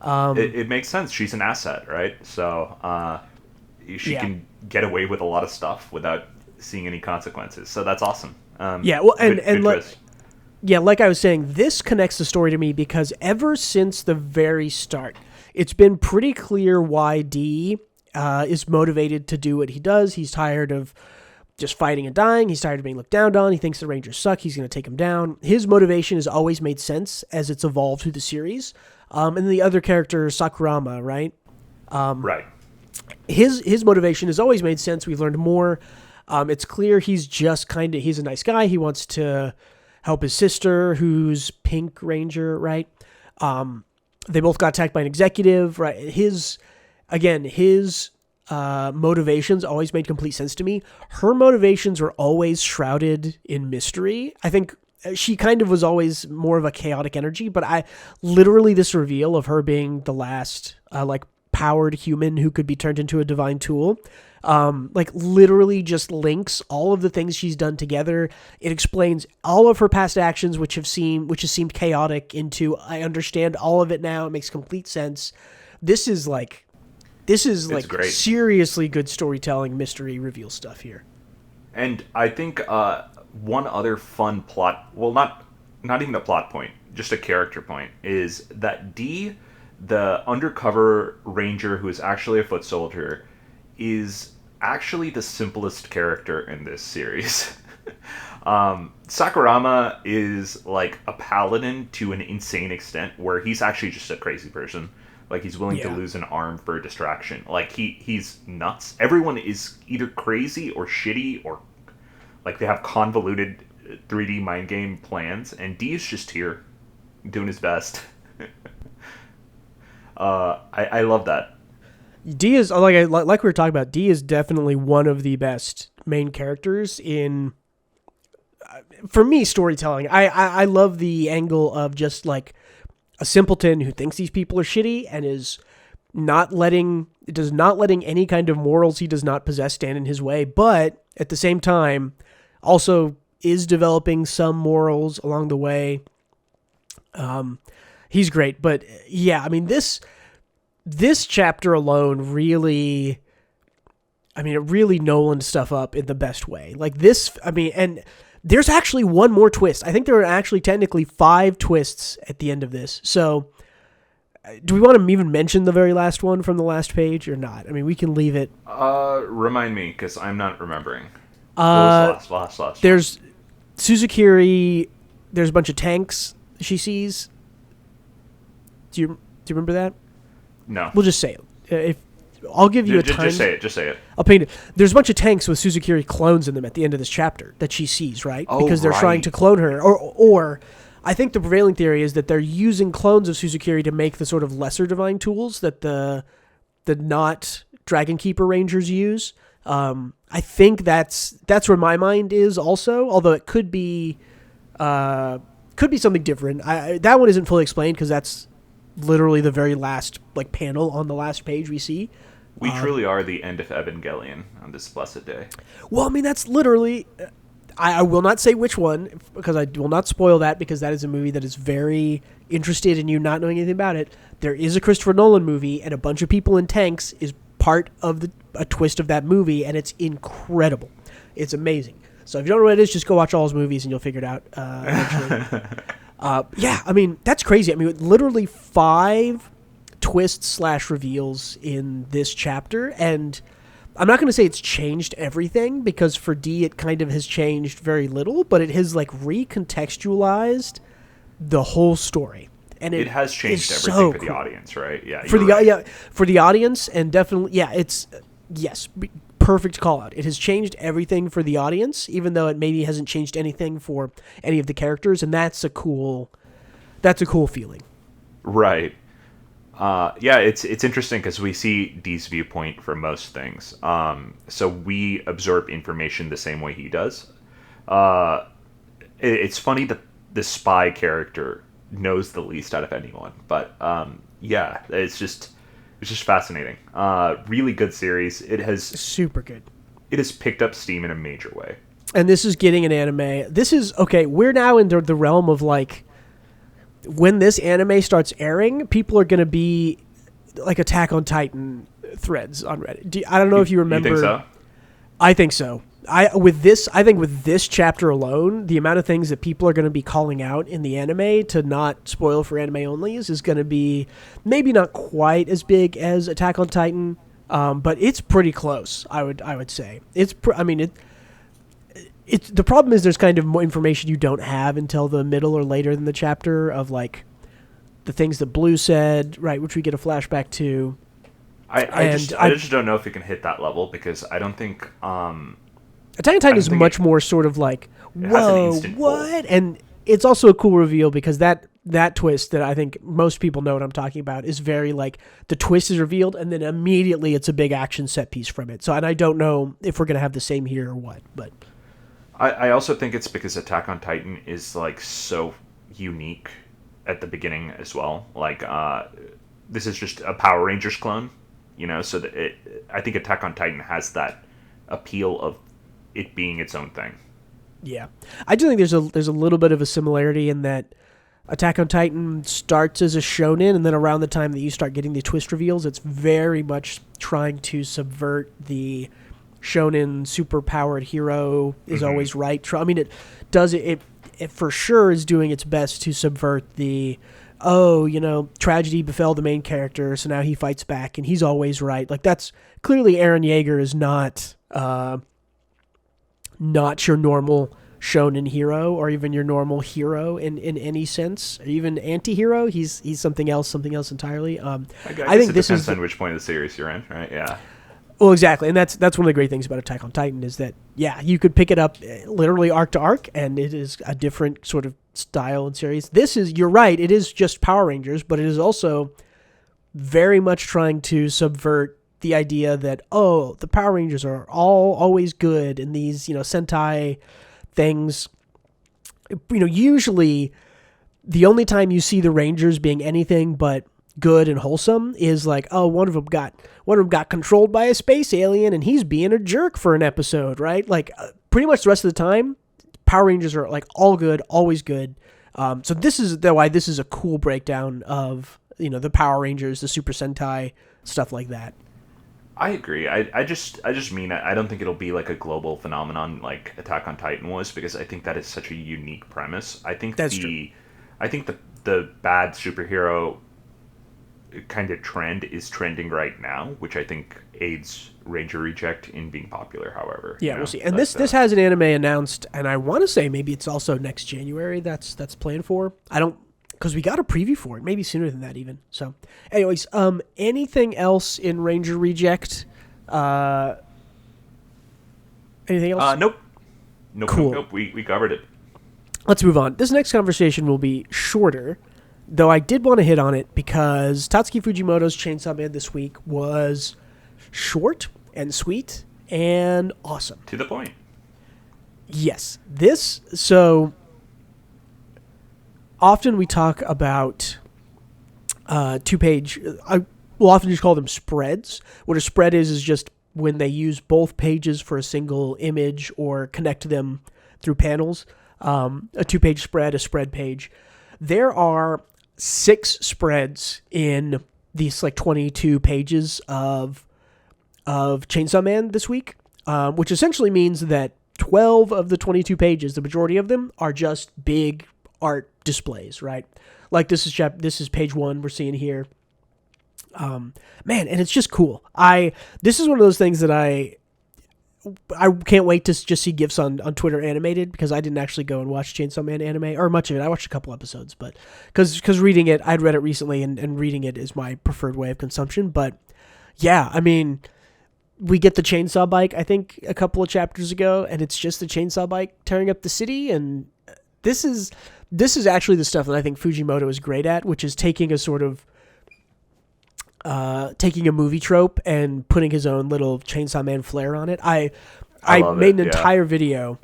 It makes sense. She's an asset, right? So she can get away with a lot of stuff without seeing any consequences. So that's awesome. Like I was saying, this connects the story to me because ever since the very start, it's been pretty clear why D is motivated to do what he does. He's tired of just fighting and dying. He's tired of being looked down on. He thinks the Rangers suck. He's going to take them down. His motivation has always made sense as it's evolved through the series. And the other character, Sakurama, right? Right. His motivation has always made sense. We've learned more. It's clear he's just he's a nice guy. He wants to help his sister, who's Pink Ranger, right? They both got attacked by an executive, right? His motivations always made complete sense to me. Her motivations were always shrouded in mystery. I think she kind of was always more of a chaotic energy, but this reveal of her being the last, powered human who could be turned into a divine tool, literally just links all of the things she's done together. It explains all of her past actions, which has seemed chaotic, into I understand all of it now. It makes complete sense. This is This is It's like great. seriously good storytelling, mystery reveal stuff here. And I think one other fun plot, well, not even a plot point, just a character point, is that D, the undercover ranger who is actually a foot soldier, is actually the simplest character in this series. Sakurama is like a paladin to an insane extent, where he's actually just a crazy person. Like, he's willing to lose an arm for a distraction. Like, he's nuts. Everyone is either crazy or shitty, or like they have convoluted 3D mind game plans, and D is just here doing his best. I love that. D is like we were talking about. D is definitely one of the best main characters in, for me, storytelling. I love the angle of just like a simpleton who thinks these people are shitty and does not letting any kind of morals he does not possess stand in his way, but at the same time also is developing some morals along the way. He's great, but yeah, I mean, this chapter alone really, I mean, it really Nolan stuff up in the best way. Like this, I mean, and there's actually one more twist. I think there are actually technically 5 twists at the end of this. So do we want to even mention the very last one from the last page or not? I mean, we can leave it. Remind me, because I'm not remembering. What was the last There's Suzukiri. There's a bunch of tanks she sees. Do you remember that? No. We'll just say it. If I'll give you a time. Just say it. Just say it. I'll paint it. There's a bunch of tanks with Suzukiri clones in them at the end of this chapter that she sees, right? Oh, because they're trying to clone her. Or I think the prevailing theory is that they're using clones of Suzukiri to make the sort of lesser divine tools that the not Dragon Keeper Rangers use. I think that's where my mind is also, although it could be something different. That one isn't fully explained because that's literally the very last like panel on the last page we see. We truly are the end of Evangelion on this blessed day. Well, I mean, that's literally... I will not say which one, because I will not spoil that, because that is a movie that is very interested in you not knowing anything about it. There is a Christopher Nolan movie, and a bunch of people in tanks is part of a twist of that movie, and it's incredible. It's amazing. So if you don't know what it is, just go watch all his movies, and you'll figure it out eventually. Yeah, I mean, that's crazy. I mean, literally 5 twists / reveals in this chapter, and I'm not going to say it's changed everything, because for D it kind of has changed very little, but it has like recontextualized the whole story, and it has changed everything for the audience, right? Yeah, for the audience, and definitely, it's perfect call out. It has changed everything for the audience, even though it maybe hasn't changed anything for any of the characters, and that's a cool feeling, right? It's interesting because we see Dee's viewpoint for most things. So we absorb information the same way he does. It's funny that the spy character knows the least out of anyone, but it's just fascinating. Really good series. It has super good. It has picked up steam in a major way. And this is getting an anime. This is okay. We're now in the realm of like, when this anime starts airing, people are going to be like Attack on Titan threads on Reddit. I don't know if you remember. You think so? I think so. I think with this chapter alone, the amount of things that people are going to be calling out in the anime to not spoil for anime onlys is going to be maybe not quite as big as Attack on Titan, but it's pretty close. I would say It's the problem is there's kind of more information you don't have until the middle or later in the chapter of like the things that Blue said, right, which we get a flashback to. I just don't know if it can hit that level, because I don't think Attack on Titan is much more sort of like, whoa, what? And it's also a cool reveal, because that twist that I think most people know what I'm talking about is very like, the twist is revealed and then immediately it's a big action set piece from it. So, and I don't know if we're going to have the same here or what, but I also think it's because Attack on Titan is like so unique at the beginning as well. Like, this is just a Power Rangers clone, so that I think Attack on Titan has that appeal of it being its own thing. Yeah. I do think there's a little bit of a similarity in that Attack on Titan starts as a shonen, and then around the time that you start getting the twist reveals, it's very much trying to subvert the shonen super-powered hero is always right. I mean, it does it for sure is doing its best to subvert the, tragedy befell the main character, so now he fights back, and he's always right. Like, that's clearly Eren Yeager is not your normal shonen hero or even your normal hero in any sense, or even anti-hero. He's something else entirely. I think this depends on which point of the series you're in, right? Yeah. Well, exactly, and that's one of the great things about Attack on Titan is that, yeah, you could pick it up literally arc to arc, and it is a different sort of style and series. You're right, it is just Power Rangers, but it is also very much trying to subvert the idea that, the Power Rangers are always good, and these, Sentai things, usually the only time you see the Rangers being anything but good and wholesome is like, one of them got controlled by a space alien and he's being a jerk for an episode, right? Like, pretty much the rest of the time, Power Rangers are like all good, always good. So this is why this is a cool breakdown of, the Power Rangers, the Super Sentai, stuff like that. I agree. I just mean I don't think it'll be like a global phenomenon like Attack on Titan was, because I think that is such a unique premise. I think that's true. I think the bad superhero kind of trend is trending right now, which I think aids Ranger Reject in being popular. However, yeah, we'll see. And this has an anime announced, and I want to say maybe it's also next January. That's planned for. I don't. Because we got a preview for it, maybe sooner than that even. So, anyways, anything else in Ranger Reject? Anything else? Nope. Cool. Nope. We covered it. Let's move on. This next conversation will be shorter, though I did want to hit on it because Tatsuki Fujimoto's Chainsaw Man this week was short and sweet and awesome. To the point. Yes. Often we talk about 2-page. We'll often just call them spreads. What a spread is just when they use both pages for a single image or connect them through panels. A 2-page spread, a spread page. There are 6 spreads in these 22 pages of Chainsaw Man this week, which essentially means that 12 of the 22 pages, the majority of them, are just big art displays, right? Like this is page 1 we're seeing here. Man, and it's just cool. This is one of those things that I can't wait to just see GIFs on Twitter animated, because I didn't actually go and watch Chainsaw Man anime, or much of it. I watched a couple episodes, but because reading it, I'd read it recently, and reading it is my preferred way of consumption. But yeah, I mean, we get the chainsaw bike, I think, a couple of chapters ago, and it's just the chainsaw bike tearing up the city, and this is actually the stuff that I think Fujimoto is great at, which is taking a sort of taking a movie trope and putting his own little Chainsaw Man flair on it. I made an entire video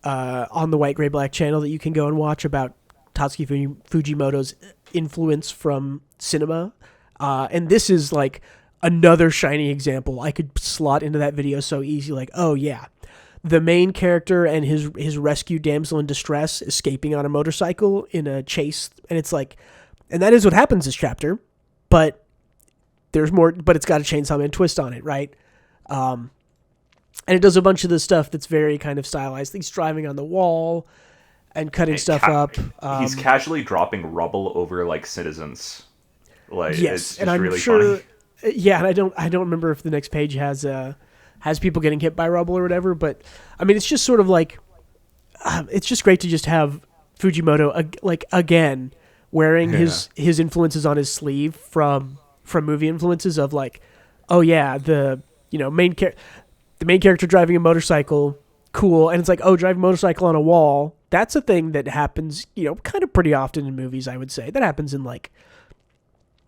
on the White Gray Black channel that you can go and watch about Tatsuki Fujimoto's influence from cinema, and this is like another shining example. I could slot into that video so easy, like, oh yeah, the main character and his rescued damsel in distress escaping on a motorcycle in a chase, and it's like, and that is what happens this chapter, but there's more, but it's got a Chainsaw Man twist on it, right? And it does a bunch of the stuff that's very kind of stylized. He's driving on the wall and cutting stuff up. He's casually dropping rubble over like citizens. Like, yes, it's and I'm really sure. Funny. Yeah, and I don't remember if the next page has people getting hit by rubble or whatever, but I mean, it's just sort of like, it's just great to just have Fujimoto again wearing his influences on his sleeve from movie influences of like, oh yeah, the main character driving a motorcycle, cool, and it's like, oh, driving a motorcycle on a wall, that's a thing that happens kind of pretty often in movies. I would say that happens in like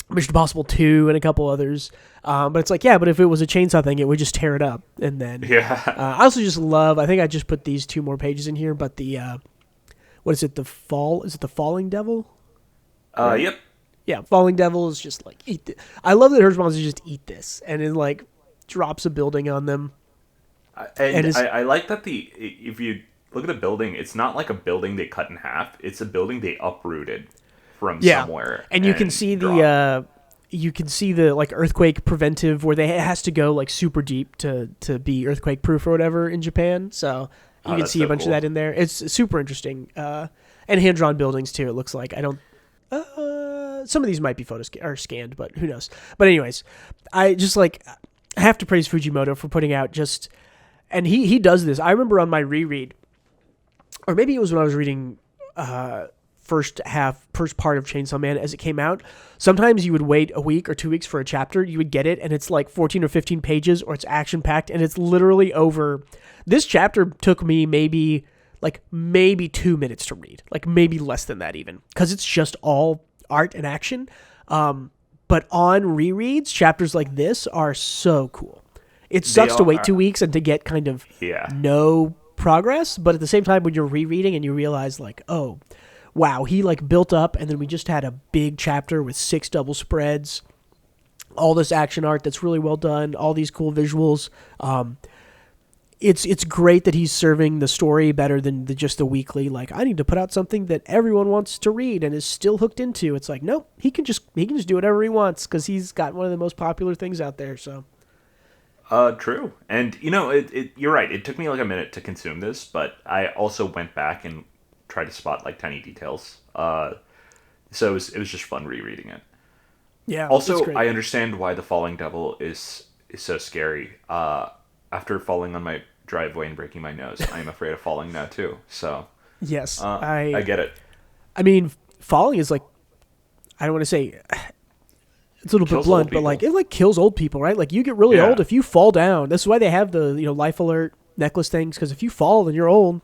Mission Impossible 2 and a couple others, but it's like, yeah, but if it was a chainsaw thing, it would just tear it up. And then I also just love, I think I just put these 2 more pages in here, but the what is it, is it the Falling Devil? Right? Yep. Yeah, Falling Devil is just like, eat this. I love that her response is just eat this, and it like drops a building on them. I like that if you look at the building, it's not like a building they cut in half, it's a building they uprooted. from Yeah. somewhere. And you can see the like earthquake preventive where it has to go like super deep to be earthquake proof or whatever in Japan. So you can see a bunch of that in there. It's super interesting. And hand drawn buildings too. It looks like some of these might be or scanned, but who knows? But anyways, I just like have to praise Fujimoto for putting out and he does this. I remember on my reread, or maybe it was when I was reading first part of Chainsaw Man as it came out. Sometimes you would wait a week or 2 weeks for a chapter. You would get it, and it's like 14 or 15 pages, or it's action packed, and it's literally over. This chapter took me maybe 2 minutes to read, like maybe less than that even, because it's just all art and action. But on rereads, chapters like this are so cool. It sucks to wait 2 weeks and to get kind of no progress, but at the same time, when you're rereading and you realize like, oh, wow, he like built up, and then we just had a big chapter with 6 double spreads, all this action art that's really well done, all these cool visuals. It's great that he's serving the story better than just the weekly, like, I need to put out something that everyone wants to read and is still hooked into. It's like, nope, he can just do whatever he wants because he's got one of the most popular things out there. So true. And you're right, it took me like a minute to consume this, but I also went back and tried to spot like tiny details, so it was just fun rereading it. Yeah. Also, I understand why the falling devil is so scary. After falling on my driveway and breaking my nose, I'm afraid of falling now too. So yes, I get it. I mean, falling is like, I don't want to say it's a little bit blunt, but like it like kills old people, right? Like you get really old if you fall down. That's why they have the life alert necklace things, because if you fall and you're old,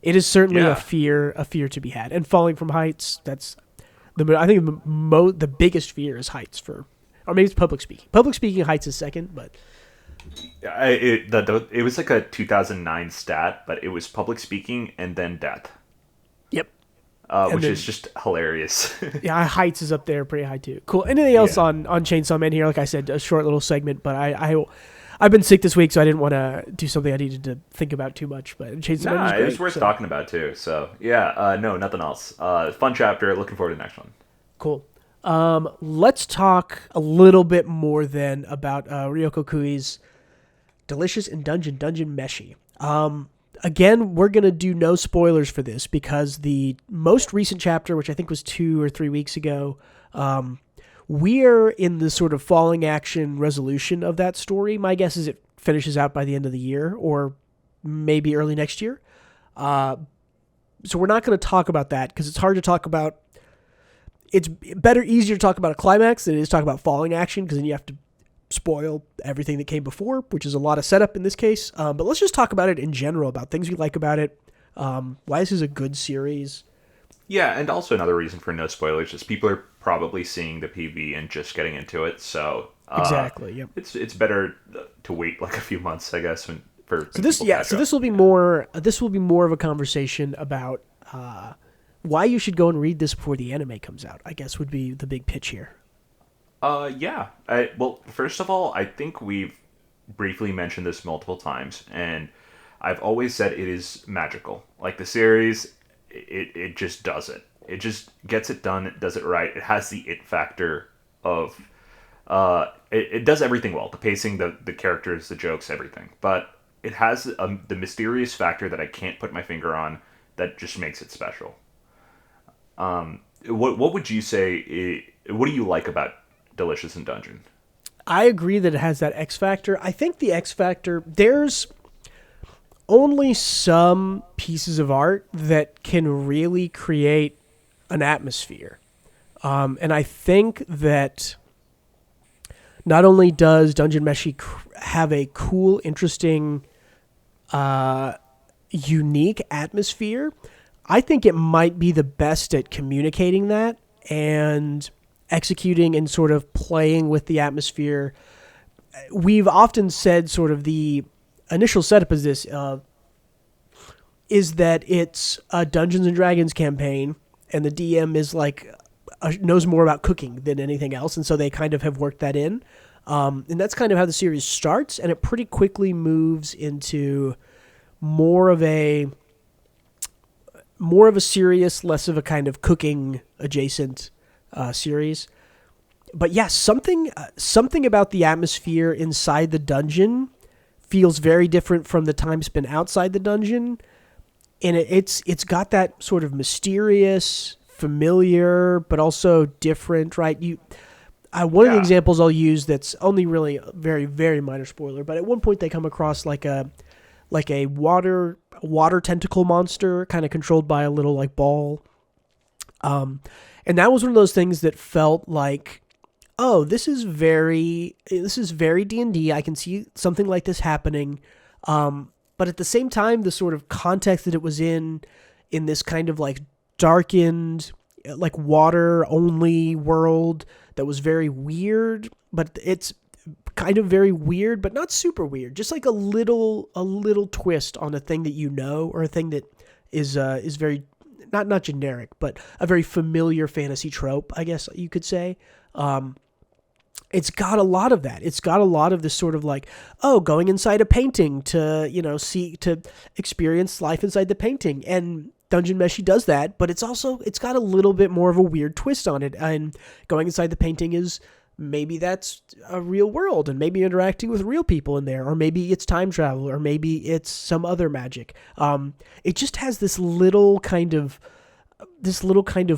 it is certainly a fear to be had. And falling from heights, that's I think the biggest fear is heights or maybe it's public speaking. Public speaking, heights is second, but it was like a 2009 stat, but it was public speaking and then death. Yep. Which is just hilarious. Yeah, heights is up there pretty high too. Cool. Anything else on Chainsaw Man here? Like I said, a short little segment, but I've been sick this week, so I didn't want to do something I needed to think about too much. But Chainsaw Man was great, it was worth talking about too. So no, nothing else. Fun chapter. Looking forward to the next one. Cool. Let's talk a little bit more then about Ryoko Kui's Delicious in Dungeon Meshi. Again, we're going to do no spoilers for this because the most recent chapter, which I think was 2 or 3 weeks ago, we're in the sort of falling action resolution of that story. My guess is it finishes out by the end of the year or maybe early next year. So we're not going to talk about that because it's hard to talk about. It's easier to talk about a climax than it is to talk about falling action, because then you have to spoil everything that came before, which is a lot of setup in this case. But let's just talk about it in general, about things we like about it, why this is a good series. Yeah, and also another reason for no spoilers is people are probably seeing the PV and just getting into it, so exactly. Yep. It's better to wait like a few months, I guess, so this will be more of a conversation about why you should go and read this before the anime comes out, I guess would be the big pitch here. Yeah. Well, first of all, I think we've briefly mentioned this multiple times, and I've always said it is magical. Like the series, it just does it. It just gets it done. It does it right. It has the it factor of, it does everything well. The pacing, the characters, the jokes, everything. But it has the mysterious factor that I can't put my finger on that just makes it special. What would you say? What do you like about Delicious in Dungeon? I agree that it has that X factor. I think the X factor, there's only some pieces of art that can really create an atmosphere. And I think that not only does Dungeon Meshi have a cool, interesting, unique atmosphere, I think it might be the best at communicating that and executing and sort of playing with the atmosphere. We've often said sort of the initial setup is this, is that it's a Dungeons and Dragons campaign and the DM is like, knows more about cooking than anything else. And so they kind of have worked that in. And that's kind of how the series starts. And it pretty quickly moves into more of a more of a serious, less of a kind of cooking adjacent series. But yeah, something about the atmosphere inside the dungeon feels very different from the time spent outside the dungeon, and it's got that sort of mysterious, familiar, but also different, right? One of the examples I'll use that's only really a very, very minor spoiler, but at one point they come across like a water tentacle monster, kind of controlled by a little like ball, and that was one of those things that felt like, oh, this is very D&D. I can see something like this happening, but at the same time, the sort of context that it was in this kind of like darkened, like water only world that was very weird, but it's kind of very weird, but not super weird. Just like a little twist on a thing that you know, or a thing that is very not generic, but a very familiar fantasy trope, I guess you could say. It's got a lot of that. It's got a lot of this sort of like, oh, going inside a painting to, to experience life inside the painting. And Dungeon Meshi does that, but it's got a little bit more of a weird twist on it. And going inside the painting is, maybe that's a real world, and maybe interacting with real people in there, or maybe it's time travel, or maybe it's some other magic. It just has this little kind of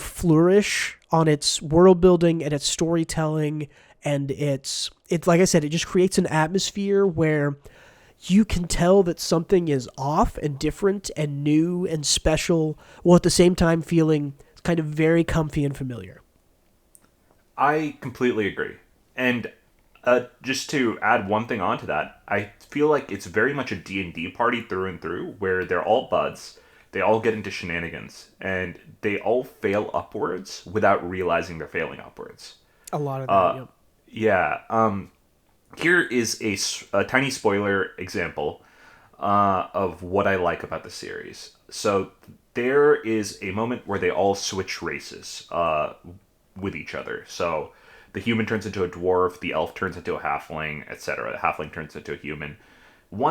flourish on its world building and its storytelling, and it's like I said, it just creates an atmosphere where you can tell that something is off and different and new and special, while at the same time feeling kind of very comfy and familiar. I completely agree. And just to add one thing onto that, I feel like it's very much a D&D party through and through, where they're all buds, they all get into shenanigans, and they all fail upwards without realizing they're failing upwards. A lot of that, yep. Yeah. Here is a tiny spoiler example of what I like about the series. So there is a moment where they all switch races with each other. So the human turns into a dwarf, the elf turns into a halfling, etc. The halfling turns into a human.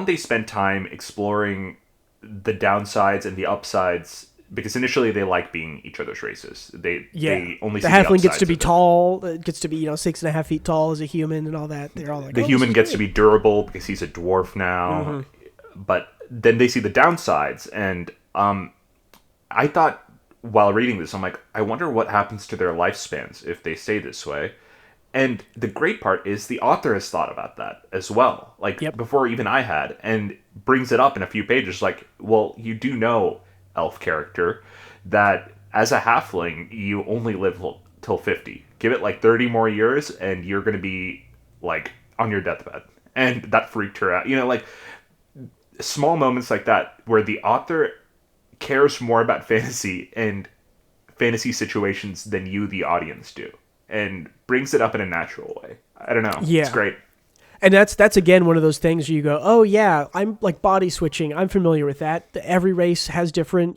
They spend time exploring the downsides and the upsides, because initially they like being each other's races. They only see the halfling gets to be it. tall, gets to be 6.5 feet tall as a human and all that. They're all like, the human gets to be durable because he's a dwarf now. Mm-hmm. But then they see the downsides, and I thought while reading this, I'm like, I wonder what happens to their lifespans if they stay this way. And the great part is the author has thought about that as well, before even I had, and brings it up in a few pages. Like, well, you do know, elf character, that as a halfling, you only live till 50. Give it 30 more years, and you're going to be on your deathbed. And that freaked her out. Small moments like that where the author cares more about fantasy and fantasy situations than you, the audience, do, and brings it up in a natural way. I don't know. Yeah. It's great. And that's again one of those things where you go, oh yeah, I'm body switching. I'm familiar with that. Every race has different,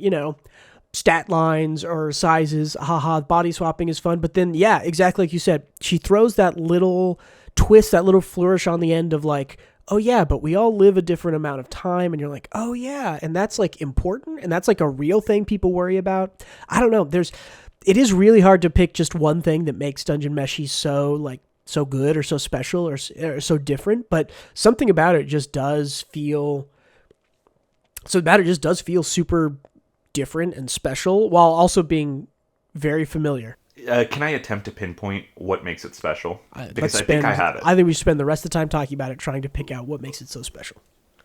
stat lines or sizes. Haha, body swapping is fun. But then, yeah, exactly like you said, she throws that little twist, that little flourish on the end of oh yeah, but we all live a different amount of time, and you're like, oh yeah, and that's important, and that's a real thing people worry about. I don't know. It is really hard to pick just one thing that makes Dungeon Meshi so good or so special or so different, but something about it just does feel super different and special while also being very familiar. Can I attempt to pinpoint what makes it special? Because I think I have it. I think we should spend the rest of the time talking about it, trying to pick out what makes it so special.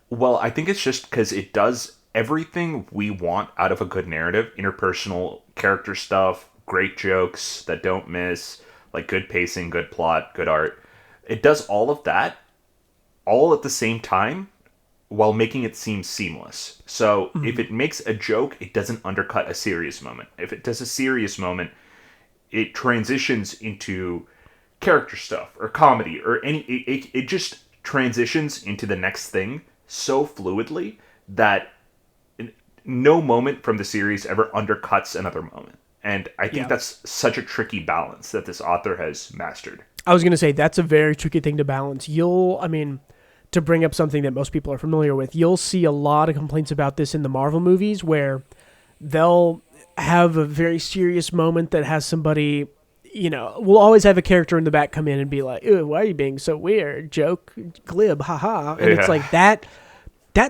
Well, I think it's just because it does everything we want out of a good narrative: interpersonal character stuff, great jokes that don't miss, good pacing, good plot, good art. It does all of that, all at the same time, while making it seem seamless. So if it makes a joke, it doesn't undercut a serious moment. If it does a serious moment, it transitions into character stuff or comedy or it just transitions into the next thing so fluidly that no moment from the series ever undercuts another moment. And I think that's such a tricky balance that this author has mastered. I was going to say, that's a very tricky thing to balance. To bring up something that most people are familiar with, you'll see a lot of complaints about this in the Marvel movies, where they'll have a very serious moment that has somebody, we'll always have a character in the back come in and be like, "Ew, why are you being so weird? Joke, glib, haha." And it's like that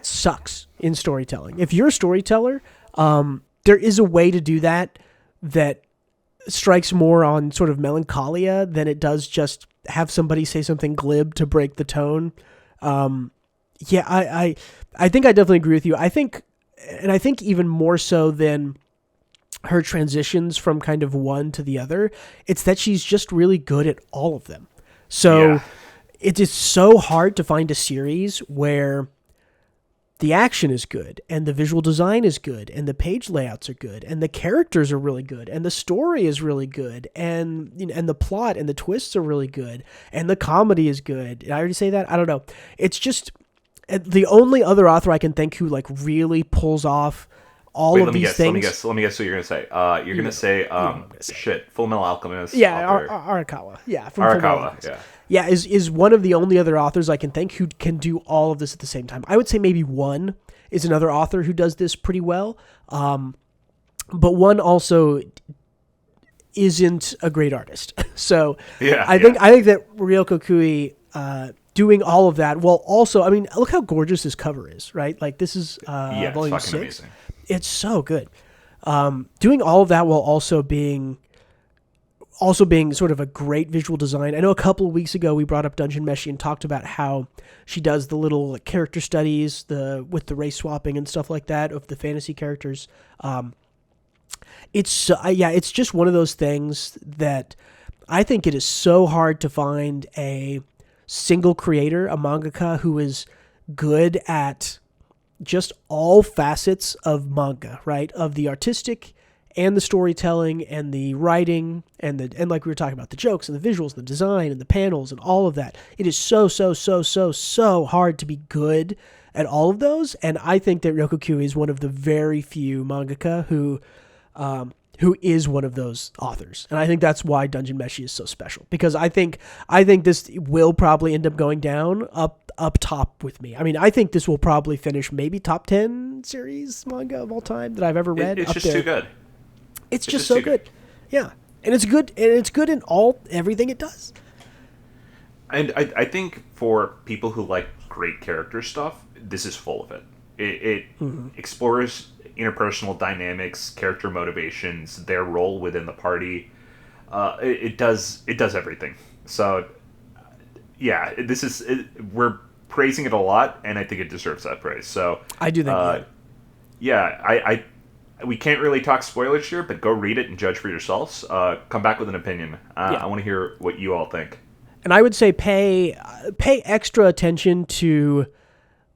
sucks in storytelling. If you're a storyteller, there is a way to do that strikes more on sort of melancholia than it does just have somebody say something glib to break the tone. I think I definitely agree with you. I think even more so than her transitions from kind of one to the other, it's that she's just really good at all of them. So it is so hard to find a series where the action is good and the visual design is good and the page layouts are good and the characters are really good and the story is really good and the plot and the twists are really good and the comedy is good. Did I already say that? I don't know. It's just the only other author I can think who like really pulls off all of these things. Let me guess what you're gonna say. You're gonna say, Full Metal Alchemist. Yeah, Arakawa. Yeah, from Arakawa. Full Metal Alchemist. Yeah. Yeah, is one of the only other authors I can think who can do all of this at the same time. I would say maybe One is another author who does this pretty well, but One also isn't a great artist. So I think that Ryoko Kui doing all of that while also, I mean, look how gorgeous this cover is, right? Like this is volume it's 6. amazing. It's so good. Doing all of that while also being sort of a great visual design. I know a couple of weeks ago we brought up Dungeon Meshi and talked about how she does the little character studies with the race swapping and stuff like that of the fantasy characters. It's just one of those things that I think it is so hard to find a single creator, a mangaka who is good at just all facets of manga, right? Of the artistic and the storytelling and the writing and like we were talking about, the jokes and the visuals and the design and the panels and all of that. It is so hard to be good at all of those. And I think that Ryoko Kui is one of the very few mangaka who is one of those authors. And I think that's why Dungeon Meshi is so special, because I think this will probably end up going down up top with me. I mean, I think this will probably finish maybe top 10 series manga of all time that I've ever read. It's just too good. It's just so good. Yeah. And it's good in everything it does. And I think for people who like great character stuff, this is full of it. It explores interpersonal dynamics, character motivations, their role within the party. It does everything. So yeah, we're praising it a lot, and I think it deserves that praise. So I do think we can't really talk spoilers here, but go read it and judge for yourselves. Come back with an opinion. I want to hear what you all think. And I would say pay extra attention to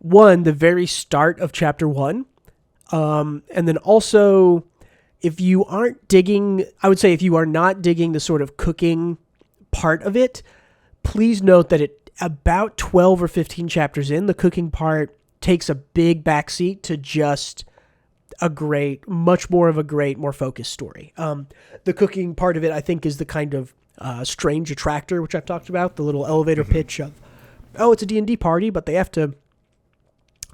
the very start of chapter 1. And then also, if you are not digging the sort of cooking part of it, please note that about 12 or 15 chapters in, the cooking part takes a big backseat to just much more of a great, more focused story. The cooking part of it, I think, is the kind of strange attractor, which I've talked about, the little elevator pitch of, it's a D&D party, but they have to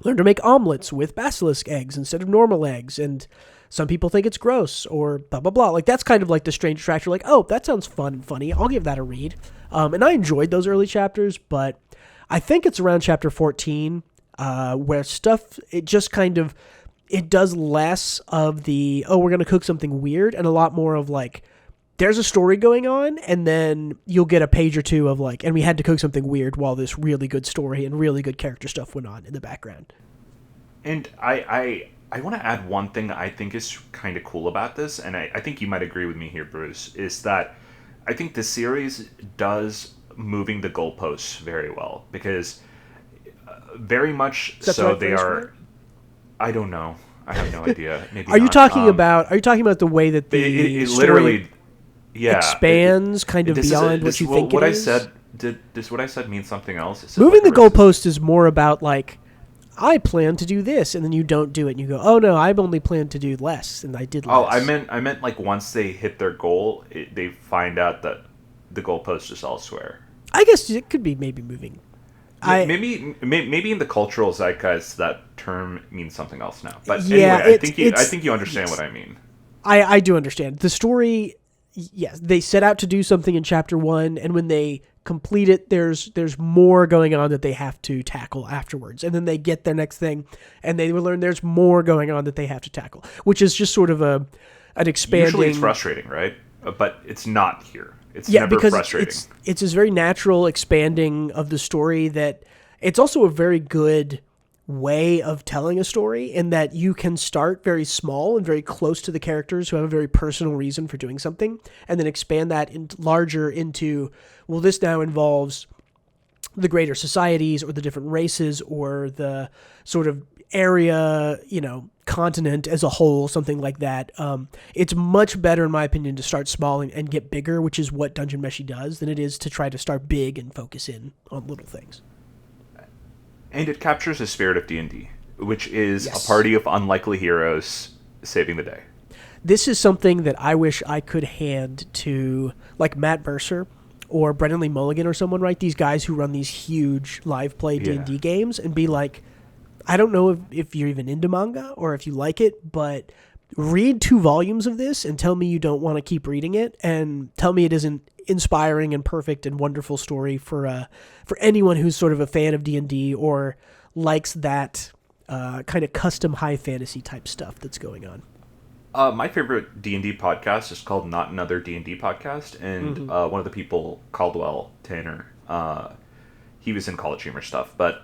learn to make omelets with basilisk eggs instead of normal eggs, and some people think it's gross, or blah, blah, blah. Like, that's kind of like the strange attractor, like, that sounds fun and funny, I'll give that a read. And I enjoyed those early chapters, but I think it's around chapter 14 where stuff, it just kind of, it does less of the, we're going to cook something weird, and a lot more of like, there's a story going on, and then you'll get a page or two of like, and we had to cook something weird while this really good story and really good character stuff went on in the background. And I want to add one thing that I think is kind of cool about this, and I think you might agree with me here, Bruce, is that I think the series does moving the goalposts very well, because very much so they are... I don't know. I have no idea. Maybe Are you talking about the way that the it story literally expands kind of beyond what you think it is? Does what I said mean something else? Moving the goalpost is more about like, I plan to do this, and then you don't do it, and you go, oh no, I've only planned to do less, and I did less. Oh, I meant like once they hit their goal, they find out that the goalpost is elsewhere. I guess it could be maybe moving. Maybe in the cultural zeitgeist that term means something else now. But yeah, anyway, I think you understand what I mean. I do understand. The story, yes, they set out to do something in chapter 1, and when they complete it, there's more going on that they have to tackle afterwards. And then they get their next thing, and they will learn there's more going on that they have to tackle, which is just sort of an expanding... Usually it's frustrating, right? But it's not here. It's never frustrating. It's this very natural expanding of the story that it's also a very good way of telling a story in that you can start very small and very close to the characters who have a very personal reason for doing something, and then expand that larger into, well, this now involves the greater societies or the different races or the sort of area, continent as a whole, something like that. It's much better, in my opinion, to start small and get bigger, which is what Dungeon Meshi does, than it is to try to start big and focus in on little things. And it captures the spirit of D&D, which is a party of unlikely heroes saving the day. This is something that I wish I could hand to, like, Matt Mercer or Brendan Lee Mulligan or someone, right? These guys who run these huge live play D&D games, and be like, I don't know if you're even into manga or if you like it, but read 2 volumes of this and tell me you don't want to keep reading it, and tell me it isn't inspiring and perfect and wonderful story for anyone who's sort of a fan of D&D or likes that kind of custom high fantasy type stuff that's going on. My favorite D&D podcast is called Not Another D&D Podcast, and one of the people, Caldwell Tanner, he was in College Humor stuff, but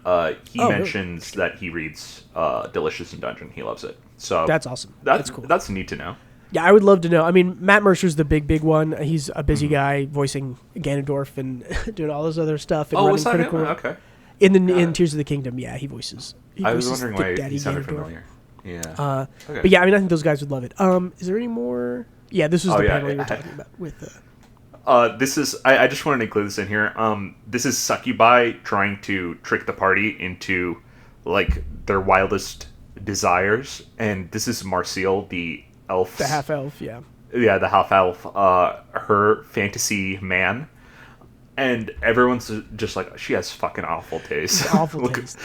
he mentions that he reads Delicious in Dungeon. He loves it. So that's awesome. That's cool. That's neat to know. Yeah, I would love to know. I mean, Matt Mercer's the big one. He's a busy guy voicing Ganondorf and doing all this other stuff. And was that Critical. him? Okay. In Tears of the Kingdom, yeah, he voices. I was wondering why he sounded Ganondorf. familiar. Yeah. Okay. But yeah, I mean, I think those guys would love it. Is there any more? Yeah, this was the panel we were talking about with... This is... I just wanted to include this in here. This is Succubi trying to trick the party into, like, their wildest desires. And this is Marcial, the elf. The half-elf, yeah. Yeah, the half-elf. Her fantasy man. And everyone's just like, she has fucking awful taste. Awful taste.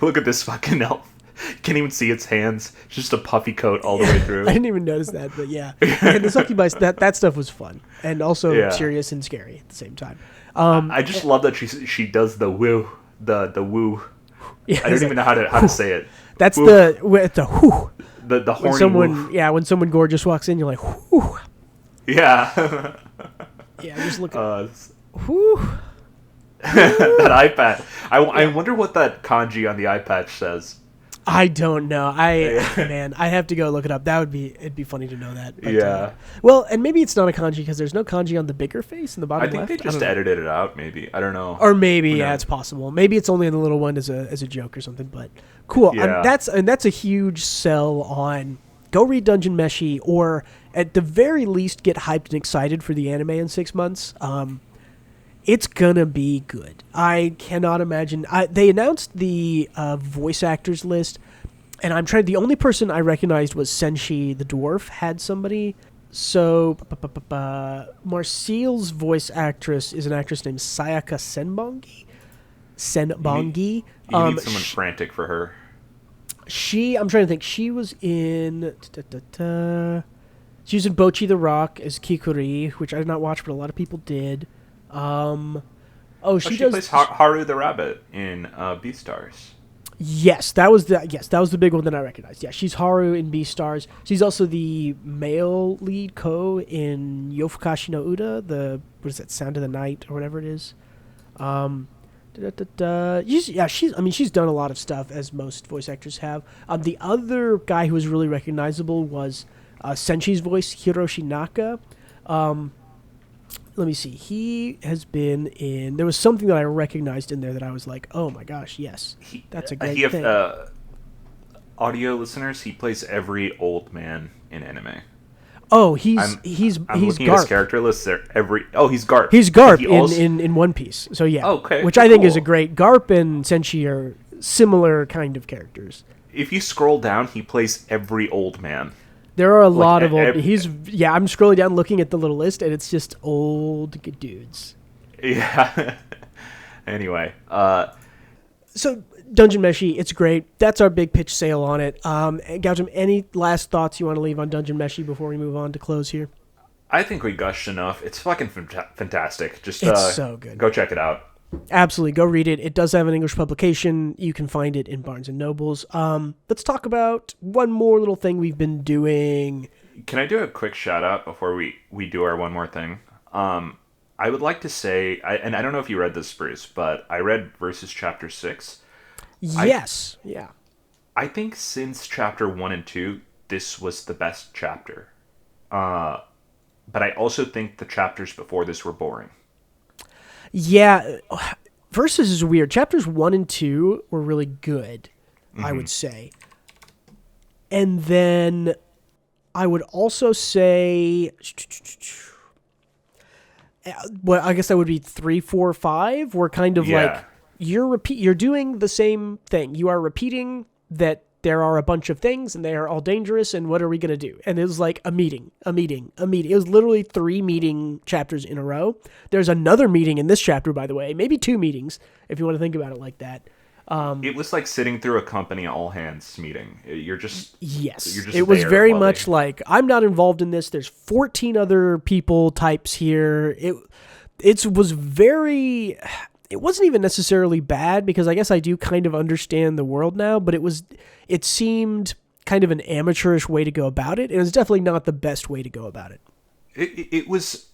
Look at this fucking elf. Can't even see its hands. It's just a puffy coat all the way through. I didn't even notice that, but yeah. And the Succubi, that stuff was fun. And also serious and scary at the same time. I just love that she does the woo. The woo. Yeah, I don't even know how to say it. That's woo. the whoo. The horny when someone woo. Yeah, when someone gorgeous walks in, you're like, whoo. Yeah. Yeah, just look at whoo. That iPad. I wonder what that kanji on the iPad says. I don't know. Man, I have to go look it up. It'd be funny to know that. But, yeah. Well, and maybe it's not a kanji because there's no kanji on the bigger face in the bottom left. I think they just edited it out. Maybe, I don't know. Or maybe it's possible. Maybe it's only in the little one as a joke or something. But cool. Yeah. That's a huge sell on. Go read Dungeon Meshi, or at the very least get hyped and excited for the anime in 6 months. It's gonna be good. I cannot imagine. They announced the voice actors list, and the only person I recognized was Senshi the dwarf had somebody. So Marcial's voice actress is an actress named Sayaka Senbongi. You need someone frantic for her. I'm trying to think. She was in. She was in Bocchi the Rock as Kikuri, which I did not watch, but a lot of people did. She plays Haru the rabbit in Beastars. Yes, that was the big one that I recognized. Yeah, she's Haru in Beastars. She's also the male lead Ko in Yofukashi no Uda, what is that, Sound of the Night or whatever it is. She's done a lot of stuff, as most voice actors have. The other guy who was really recognizable was Senshi's voice, Hiroshi Naka. Let me see. He has been in... There was something that I recognized in there that I was like, oh my gosh, yes. That's a great thing. Audio listeners, he plays every old man in anime. Oh, he's I'm looking Garp. at his character list. He's Garp. He's Garp in One Piece. So yeah. Okay. Which I think is a great... Garp and Senshi are similar kind of characters. If you scroll down, he plays every old man. There are a lot of old... I'm scrolling down looking at the little list, and it's just old dudes. Yeah. Anyway, So Dungeon Meshi, it's great. That's our big pitch sale on it. Gautam, any last thoughts you want to leave on Dungeon Meshi before we move on to close here? I think we gushed enough. It's fucking fantastic. Just It's so good. Go check it out. Absolutely, go read it. It does have an English publication. You can find it in Barnes and Nobles. Let's talk about one more little thing we've been doing. Can I do a quick shout out before we do our one more thing? I would like to say, and I don't know if you read this, Bruce, but I read Versus Chapter 6. Yes, yeah. I think since Chapter 1 and 2, this was the best chapter. But I also think the chapters before this were boring. Yeah, Versus is weird. Chapters 1 and 2 were really good, I would say. And then I would also say, well, I guess that would be 3, 4, 5. Were kind of like you're doing the same thing. You are repeating that there are a bunch of things and they are all dangerous. And what are we gonna do? And it was like a meeting. It was literally 3 meeting chapters in a row. There's another meeting in this chapter, by the way. Maybe 2 meetings if you want to think about it like that. It was like sitting through a company all hands meeting. You're just it was very much like, I'm not involved in this. There's 14 other people types here. It was very. It wasn't even necessarily bad because I guess I do kind of understand the world now, but it seemed kind of an amateurish way to go about it. It was definitely not the best way to go about it. It was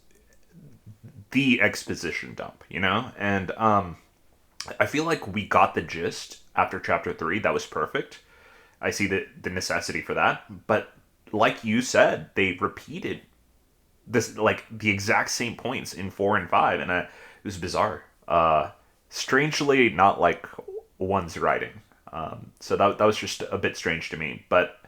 the exposition dump, and I feel like we got the gist after Chapter 3. That was perfect. I see the necessity for that. But like you said, they repeated this, like, the exact same points in 4 and 5, and it was bizarre. Strangely not like one's writing. So that was just a bit strange to me. But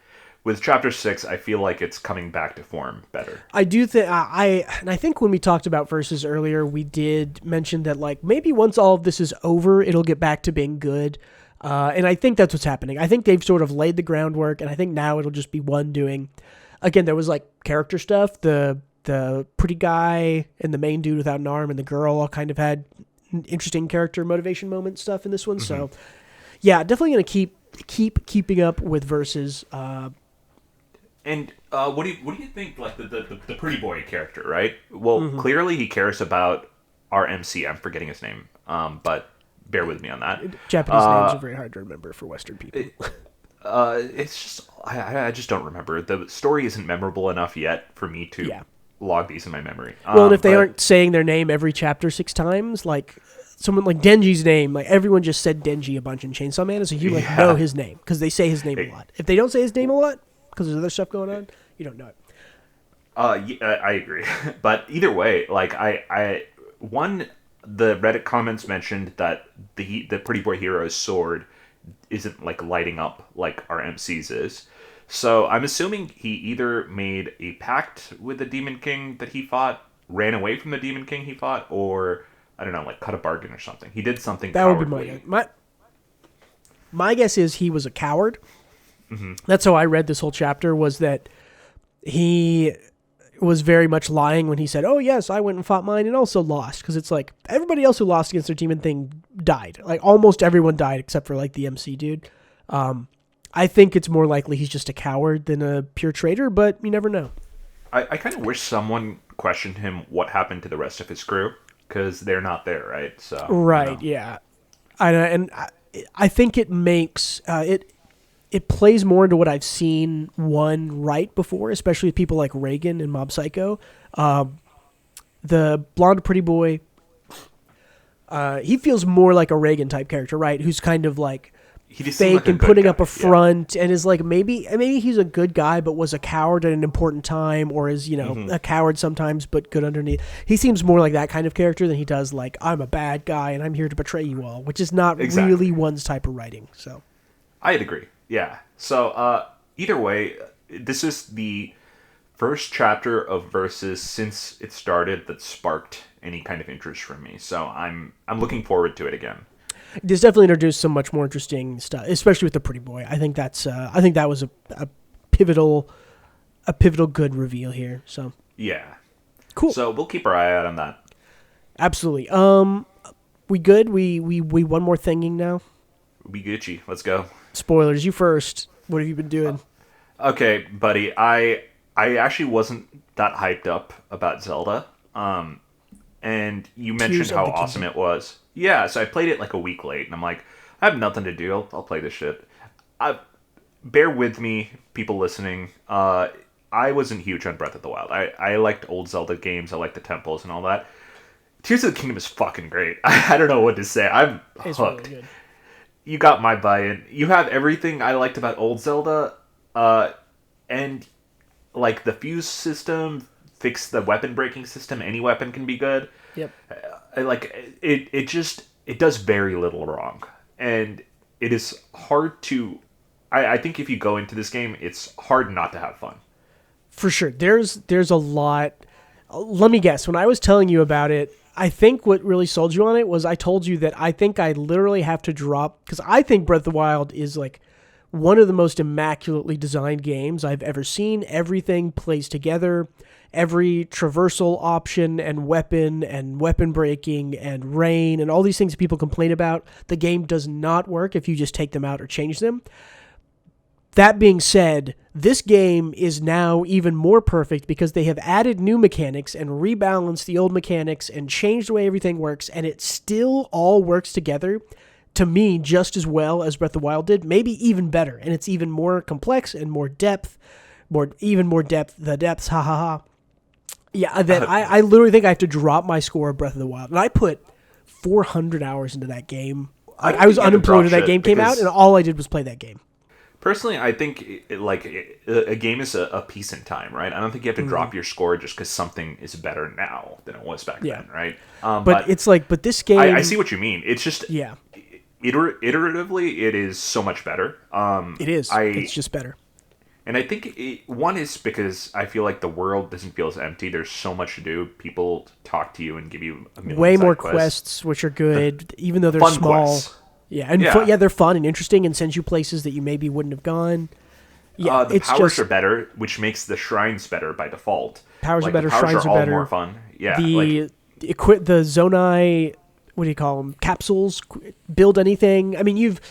with Chapter 6, I feel like it's coming back to form better. I do think I think when we talked about Versus earlier, we did mention that like maybe once all of this is over, it'll get back to being good. And I think that's what's happening. I think they've sort of laid the groundwork, and I think now it'll just be one doing. Again, there was like character stuff. The pretty guy and the main dude without an arm and the girl all kind of had interesting character motivation moment stuff in this one. So yeah, definitely going to keeping up with Versus. And what do you think, like the pretty boy character, right? Well, clearly he cares about our MC. I'm forgetting his name, but bear with me on that. Japanese names are very hard to remember for Western people. It's just I just don't remember. The story isn't memorable enough yet for me to log these in my memory. Well, and if they aren't saying their name every chapter 6 times, like someone like Denji's name, like everyone just said Denji a bunch in Chainsaw Man, so you know his name because they say his name a lot. If they don't say his name a lot, because there's other stuff going on, you don't know it. I agree. But either way, like the Reddit comments mentioned that the pretty boy hero's sword isn't like lighting up like our MC's is. So I'm assuming he either made a pact with the Demon King that he fought, ran away from the Demon King he fought, or I don't know, like cut a bargain or something. He did something that cowardly. would be my guess is he was a coward. That's how I read this whole chapter, was that he was very much lying when he said, oh yes, I went and fought mine and also lost, because it's like everybody else who lost against their demon thing died. Like almost everyone died except for like the MC dude. I think it's more likely he's just a coward than a pure traitor, but you never know. I kind of wish someone questioned him what happened to the rest of his crew, because they're not there, right? So right, yeah. I think it makes it plays more into what I've seen one right before, especially with people like Reagan and Mob Psycho. The blonde pretty boy, he feels more like a Reagan type character, right? Who's kind of like fake like and putting up a front, and is like maybe he's a good guy but was a coward at an important time, or is a coward sometimes but good underneath. He seems more like that kind of character than he does like, I'm a bad guy and I'm here to betray you all, which is not really one's type of writing. So I'd agree. Yeah. So either way, this is the first chapter of Versus since it started that sparked any kind of interest from me. So I'm looking forward to it again. This definitely introduced some much more interesting stuff, especially with the pretty boy. I think that was a pivotal good reveal here. So yeah, cool. So we'll keep our eye out on that. Absolutely. We good? We one more thinging now. We Gucci. Let's go. Spoilers, you first. What have you been doing? Okay, buddy. I actually wasn't that hyped up about Zelda. And you mentioned how awesome it was. Yeah, so I played it like a week late, and I'm like, I have nothing to do. I'll play this shit. Bear with me, people listening. I wasn't huge on Breath of the Wild. I liked old Zelda games. I liked the temples and all that. Tears of the Kingdom is fucking great. I don't know what to say. I'm hooked. Really good. You got my buy-in. You have everything I liked about old Zelda, and like the fuse system, fix the weapon breaking system. Any weapon can be good. Yep. Like it does very little wrong, and it is hard to. I think if you go into this game, it's hard not to have fun. For sure. There's a lot. Let me guess. When I was telling you about it, I think what really sold you on it was I told you that I think I literally have to drop, because I think Breath of the Wild is like one of the most immaculately designed games I've ever seen. Everything plays together. Every traversal option and weapon breaking and rain and all these things that people complain about, the game does not work if you just take them out or change them. That being said, this game is now even more perfect because they have added new mechanics and rebalanced the old mechanics and changed the way everything works, and it still all works together, to me, just as well as Breath of the Wild did, maybe even better, and it's even more complex and more depth, the depths, ha ha ha. Yeah, I literally think I have to drop my score of Breath of the Wild, and I put 400 hours into that game. I was unemployed when that game came out, and all I did was play that game. Personally, I think a game is a piece in time, right? I don't think you have to drop your score just because something is better now than it was back then, right? But it's like, but this game... I see what you mean. It's just... Yeah. Iteratively, it is so much better. It is. It's just better. And I think one is because I feel like the world doesn't feel as empty. There's so much to do. People talk to you and give you a million way more quests, which are good, even though they're fun small. Quests. Yeah, and they're fun and interesting and send you places that you maybe wouldn't have gone. Yeah, the powers are better, which makes the shrines better by default. Powers are better, shrines are better. More fun. Yeah, the Zonai, what do you call them? Capsules, build anything. I mean, you've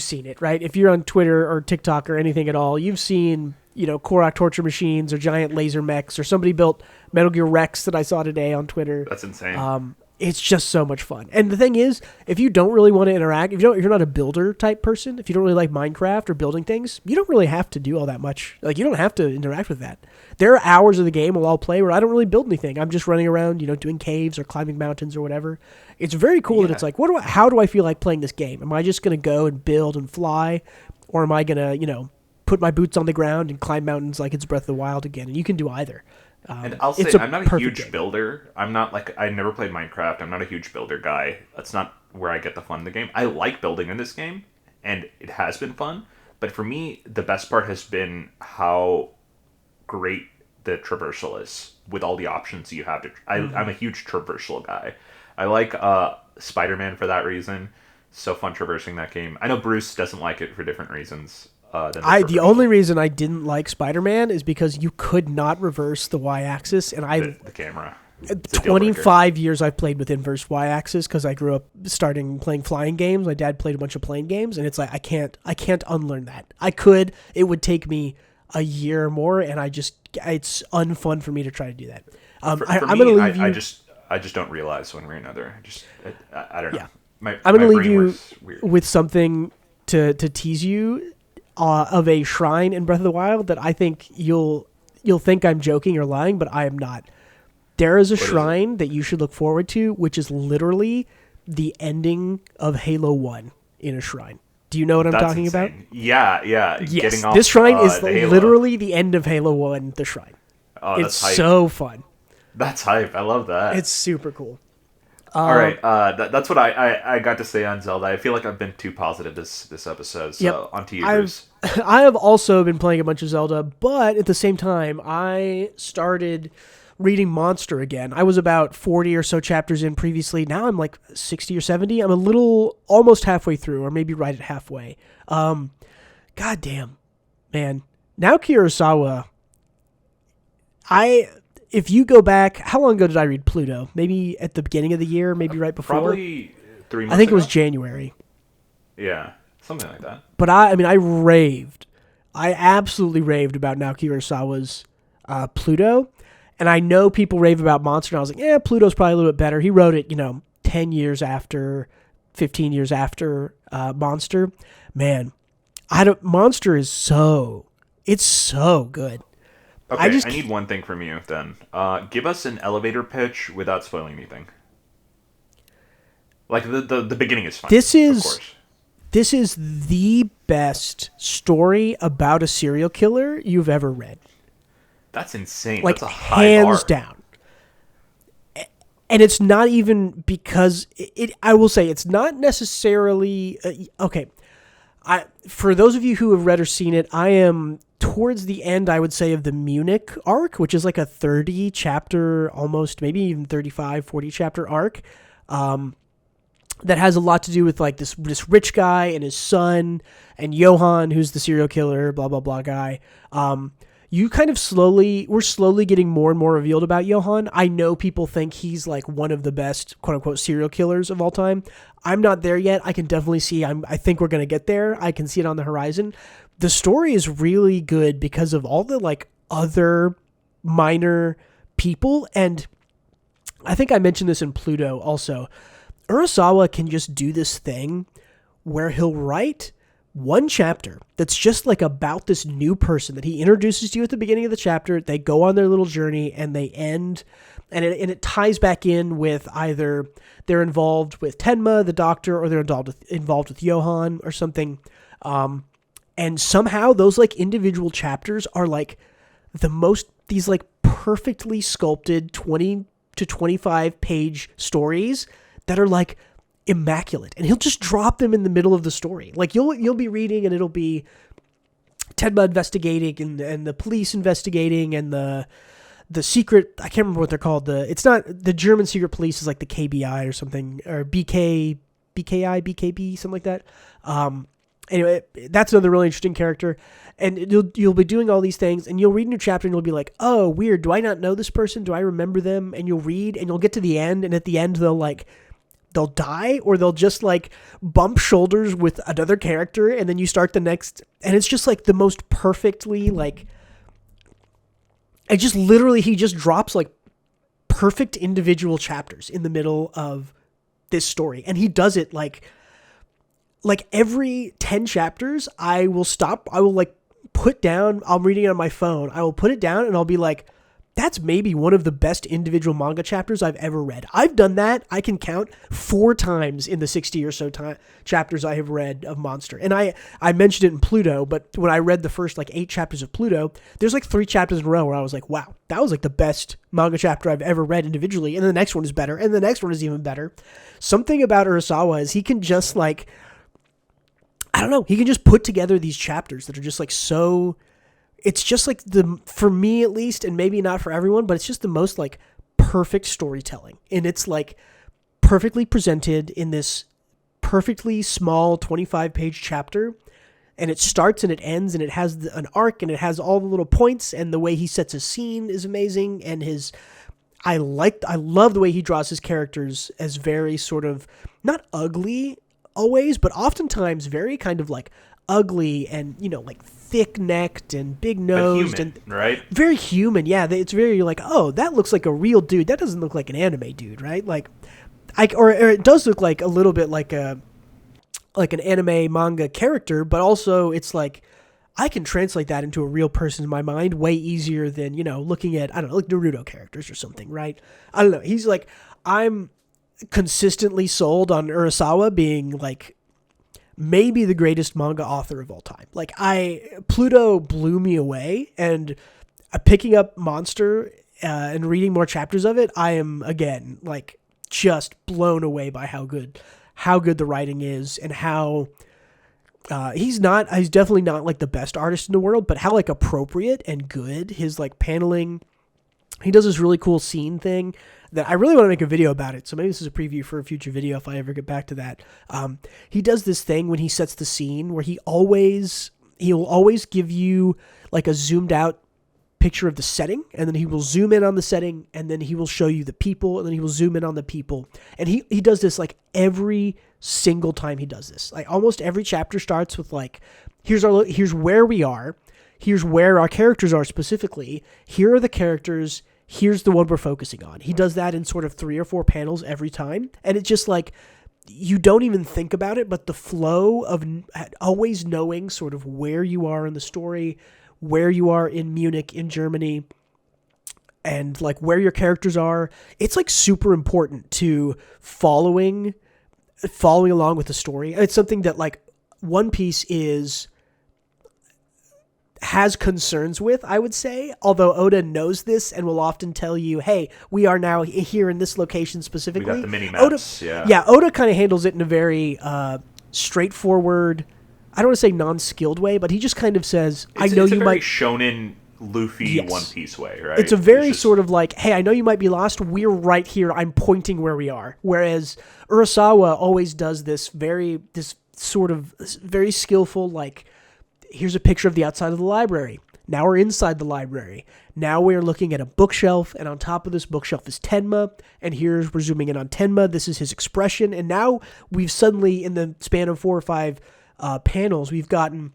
seen it, right? If you're on Twitter or TikTok or anything at all, you've seen Korok torture machines or giant laser mechs, or somebody built Metal Gear Rex that I saw today on Twitter. That's insane. It's just so much fun. And the thing is, if you don't really want to interact, if you're not a builder type person, if you don't really like Minecraft or building things, you don't really have to do all that much. Like, you don't have to interact with that. There are hours of the game where I'll play where I don't really build anything. I'm just running around, doing caves or climbing mountains or whatever. It's very cool that it's like, how do I feel like playing this game? Am I just going to go and build and fly? Or am I going to, put my boots on the ground and climb mountains like it's Breath of the Wild again? And you can do either. And I'll say, I'm not a huge builder. I'm not I never played Minecraft. I'm not a huge builder guy. That's not where I get the fun in the game. I like building in this game, and it has been fun. But for me, the best part has been how great the traversal is with all the options you have. I'm a huge traversal guy. I like Spider-Man for that reason. So fun traversing that game. I know Bruce doesn't like it for different reasons. The only reason I didn't like Spider-Man is because you could not reverse the Y-axis, and the camera. 25 years I've played with inverse Y-axis because I grew up starting playing flying games. My dad played a bunch of plane games, and it's like I can't unlearn that. I could. It would take me a year or more, and it's unfun for me to try to do that. I'm going to leave you. I just don't realize one way or another. I don't know. Yeah. I'm going to leave you with something to tease you. Of a shrine in Breath of the Wild that I think you'll think I'm joking or lying, but I am not. There is a shrine that you should look forward to, which is literally the ending of Halo 1 in a shrine. Do you know what I'm talking about? Yeah. Yes, getting off, this shrine is literally the end of Halo 1, the shrine. Oh, it's so fun. That's hype. I love that. It's super cool. All right, that's what I got to say on Zelda. I feel like I've been too positive this episode, so on to you, Bruce. I have also been playing a bunch of Zelda, but at the same time, I started reading Monster again. I was about 40 or so chapters in previously. Now I'm like 60 or 70. I'm almost halfway through, or maybe right at halfway. God damn, man. Naoki Urasawa, if you go back, how long ago did I read Pluto? Maybe at the beginning of the year, maybe right before? Probably 3 months I think ago. It was January. Yeah. Something like that. But I mean, I raved. I absolutely raved about Naoki Urasawa's Pluto. And I know people rave about Monster, and I was like, yeah, Pluto's probably a little bit better. He wrote it, 10 years after, 15 years after Monster. Man, Monster is it's so good. Okay, I need one thing from you then. Give us an elevator pitch without spoiling anything. Like the beginning is fine. Of course. This is the best story about a serial killer you've ever read. That's insane. Like, that's a high hands bar. down. And it's not even because I will say it's not necessarily okay. For those of you who have read or seen it, I am towards the end, I would say, of the Munich arc, which is like a 30 chapter, almost maybe even 35, 40 chapter arc. That has a lot to do with like this rich guy and his son and Johann, who's the serial killer, blah, blah, blah guy. You kind of we're slowly getting more and more revealed about Johann. I know people think he's like one of the best quote unquote serial killers of all time. I'm not there yet. I can definitely see, I think we're going to get there. I can see it on the horizon. The story is really good because of all the like other minor people. And I think I mentioned this in Pluto also. Urasawa can just do this thing where he'll write one chapter that's just like about this new person that he introduces to you at the beginning of the chapter. They go on their little journey and they end, and it ties back in with either they're involved with Tenma, the doctor, or they're involved with Johann or something. And somehow those like individual chapters are like these like perfectly sculpted 20 to 25 page stories that are like immaculate, and he'll just drop them in the middle of the story. Like you'll be reading and it'll be Tenma investigating and the police investigating and the secret, I can't remember what they're called. It's not the German secret police, is like the KBI or something, or BKI, BKB, something like that. Anyway, that's another really interesting character. And you'll be doing all these things, and you'll read a new chapter, and you'll be like, oh, weird, do I not know this person? Do I remember them? And you'll read, and you'll get to the end, and at the end they'll die, or they'll just like bump shoulders with another character, and then you start the next, and it's just like the most perfectly like, it just literally, he just drops like perfect individual chapters in the middle of this story, and he does it like every 10 chapters. I will like put down, I'm reading it on my phone, I will put it down and I'll be like, that's maybe one of the best individual manga chapters I've ever read. I've done that. I can count 4 times in the 60 or so chapters I have read of Monster. And I mentioned it in Pluto, but when I read the first like 8 chapters of Pluto, there's like 3 chapters in a row where I was like, wow, that was like the best manga chapter I've ever read individually. And the next one is better. And the next one is even better. Something about Urasawa is he can just like, I don't know, he can just put together these chapters that are just like so... It's just like for me at least, and maybe not for everyone, but it's just the most like perfect storytelling. And it's like perfectly presented in this perfectly small 25-page chapter. And it starts and it ends, and it has an arc, and it has all the little points, and the way he sets a scene is amazing. And I love the way he draws his characters as very sort of, not ugly always, but oftentimes very kind of like ugly and, like thick-necked and big-nosed, human, and right? Very human, yeah. It's very like, oh, that looks like a real dude. That doesn't look like an anime dude, right? Like, or it does look like a little bit like an anime manga character, but also it's like I can translate that into a real person in my mind way easier than looking at, I don't know, like Naruto characters or something, right? I don't know. He's like, I'm consistently sold on Urasawa being like maybe the greatest manga author of all time. Like Pluto blew me away, and picking up Monster and reading more chapters of it, I am again like just blown away by how good the writing is, and how he's definitely not like the best artist in the world, but how like appropriate and good his like paneling. He does this really cool scene thing that I really want to make a video about it. So maybe this is a preview for a future video if I ever get back to that. He does this thing when he sets the scene where he'll always give you like a zoomed out picture of the setting, and then he will zoom in on the setting, and then he will show you the people, and then he will zoom in on the people. And he does this like every single time he does this. Like almost every chapter starts with like, here's where we are, here's where our characters are specifically, here are the characters, here's the one we're focusing on. He does that in sort of 3 or 4 panels every time, and it's just like, you don't even think about it, but the flow of always knowing sort of where you are in the story, where you are in Munich, in Germany, and like where your characters are, it's like super important to following along with the story. It's something that like One Piece has concerns with, I would say, although Oda knows this and will often tell you, hey, we are now here in this location specifically. We got the mini-maps, Oda kind of handles it in a very straightforward, I don't want to say non-skilled way, but he just kind of says, I know you might... shonen Luffy One Piece way, right? It's a very sort of like, hey, I know you might be lost, we're right here, I'm pointing where we are. Whereas Urasawa always does this very skillful, like, here's a picture of the outside of the library. Now we're inside the library. Now we're looking at a bookshelf, and on top of this bookshelf is Tenma, and we're zooming in on Tenma. This is his expression, and now we've suddenly, in the span of 4 or 5 panels, we've gotten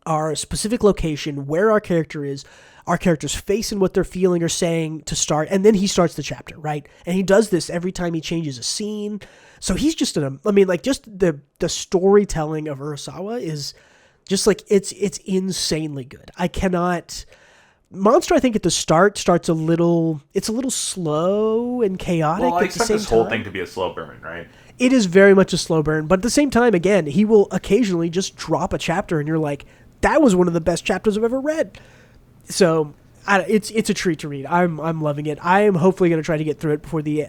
our specific location, where our character is, our character's face and what they're feeling or saying to start, and then he starts the chapter, right? And he does this every time he changes a scene. So he's just just the storytelling of Urasawa is just like, it's insanely good. Monster, I think at the start starts a little slow and chaotic. Well, I at expect the same this whole time. thing to be a slow burn, right? It is very much a slow burn, but at the same time, again, he will occasionally just drop a chapter, and you're like, that was one of the best chapters I've ever read. So it's a treat to read. I'm loving it. I am hopefully going to try to get through it before the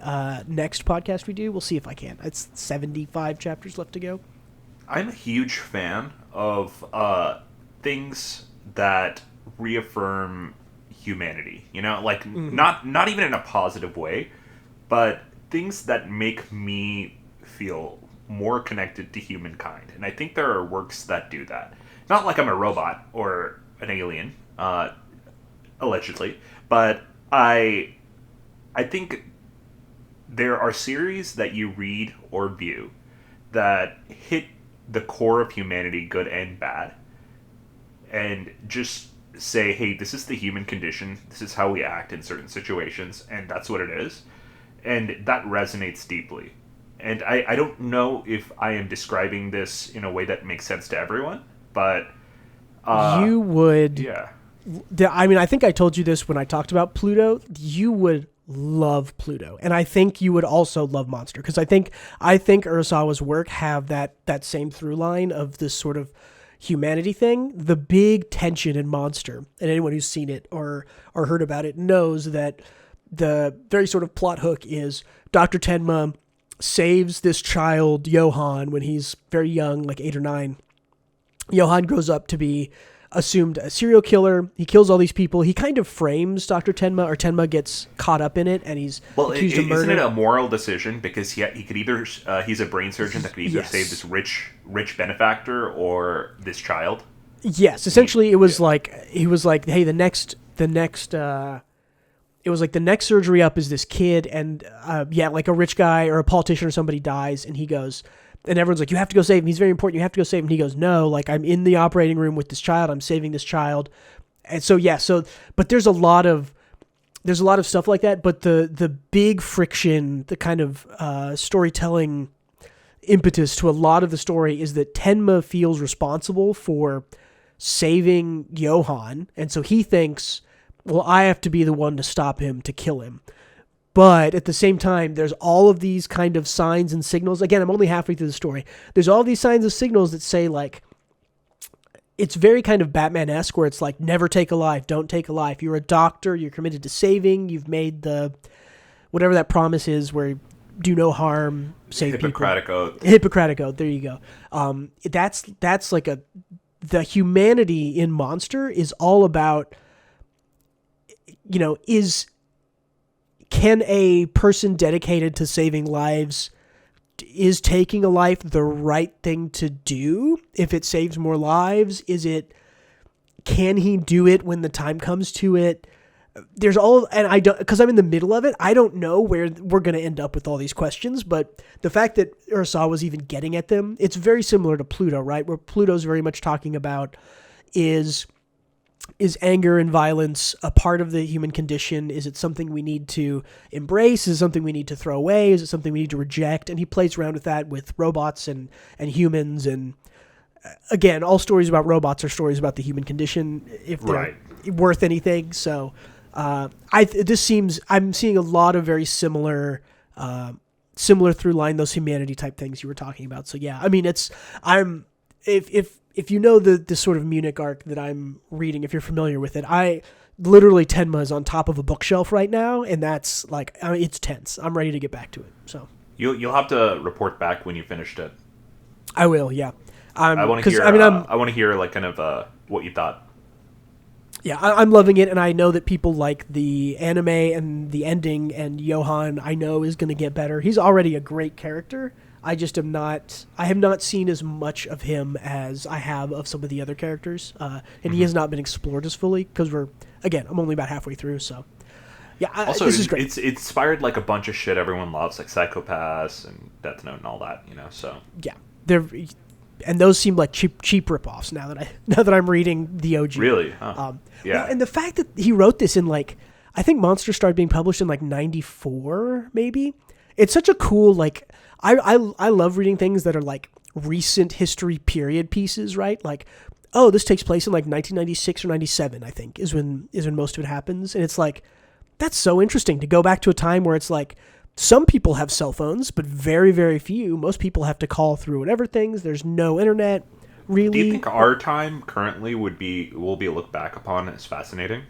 next podcast we do. We'll see if I can. It's 75 chapters left to go. I'm a huge fan of things that reaffirm humanity. You know, like not even in a positive way, but things that make me feel more connected to humankind. And I think there are works that do that. Not like I'm a robot or an alien, allegedly, but I think there are series that you read or view that hit the core of humanity, good and bad, and just say, hey, this is the human condition, this is how we act in certain situations, and that's what it is. And that resonates deeply. And I don't know if I am describing this in a way that makes sense to everyone, but... you would... Yeah. I think I told you this when I talked about Pluto. You would love Pluto. And I think you would also love Monster. Because I think Urasawa's work have that same through line of this sort of humanity thing. The big tension in Monster, and anyone who's seen it or heard about it knows that the very sort of plot hook is Dr. Tenma saves this child, Johan, when he's very young, like 8 or 9. Johan grows up to be assumed a serial killer. He kills all these people. He kind of frames Dr. Tenma, or Tenma gets caught up in it, and he's accused of murder. Isn't it a moral decision? Because he could either, he's a brain surgeon that could either save this rich benefactor or this child. Yes, essentially it was he was like, hey, the next it was like the next surgery up is this kid, and like a rich guy or a politician or somebody dies, and he goes, and everyone's like, you have to go save him. He's very important. You have to go save him. And he goes, no, like I'm in the operating room with this child. I'm saving this child. And so, but there's a lot of stuff like that. But the big friction, the kind of storytelling impetus to a lot of the story is that Tenma feels responsible for saving Johan. And so he thinks, well, I have to be the one to stop him, to kill him. But at the same time, there's all of these kind of signs and signals. Again, I'm only halfway through the story. There's all these signs and signals that say, like, it's very kind of Batman-esque, where it's like, never take a life, don't take a life. You're a doctor, you're committed to saving, you've made whatever that promise is, where do no harm, save Hippocratic people. Oath. Hippocratic Oath, there you go. That's like the humanity in Monster is all about, can a person dedicated to saving lives, is taking a life the right thing to do if it saves more lives? can he do it when the time comes to it? There's all, and I don't, because I'm in the middle of it, I don't know where we're going to end up with all these questions, but the fact that Urasawa was even getting at them, it's very similar to Pluto, right? Where Pluto's very much talking about is anger and violence a part of the human condition? Is it something we need to embrace? Is it something we need to throw away? Is it something we need to reject? And he plays around with that with robots and humans. And again, all stories about robots are stories about the human condition, if they're worth anything. So I'm seeing a lot of very similar through line, those humanity type things you were talking about. So yeah, I mean, if you know the sort of Munich arc that I'm reading, if you're familiar with it, literally Tenma is on top of a bookshelf right now, and that's like, I mean, it's tense. I'm ready to get back to it. So you'll have to report back when you finished it. I will, yeah. I want to hear. I want to hear like kind of what you thought. Yeah, I'm loving it, and I know that people like the anime and the ending, and Johan, I know, is going to get better. He's already a great character. I have not seen as much of him as I have of some of the other characters, and he has not been explored as fully, because I'm only about halfway through, so yeah. Also, this is great. It's inspired like a bunch of shit everyone loves, like Psychopaths and Death Note and all that, so. Yeah, and those seem like cheap ripoffs now that I'm reading the OG. Really? Huh. Yeah. Well, and the fact that he wrote this in I think Monster started being published in 94, maybe. It's such a cool I love reading things that are like recent history period pieces, right? Like, oh, this takes place in 1996 or 97, I think, is when most of it happens. And it's like, that's so interesting to go back to a time where it's like, some people have cell phones, but very, very few. Most people have to call through whatever things. There's no internet, really. Do you think our time currently will be looked back upon as fascinating?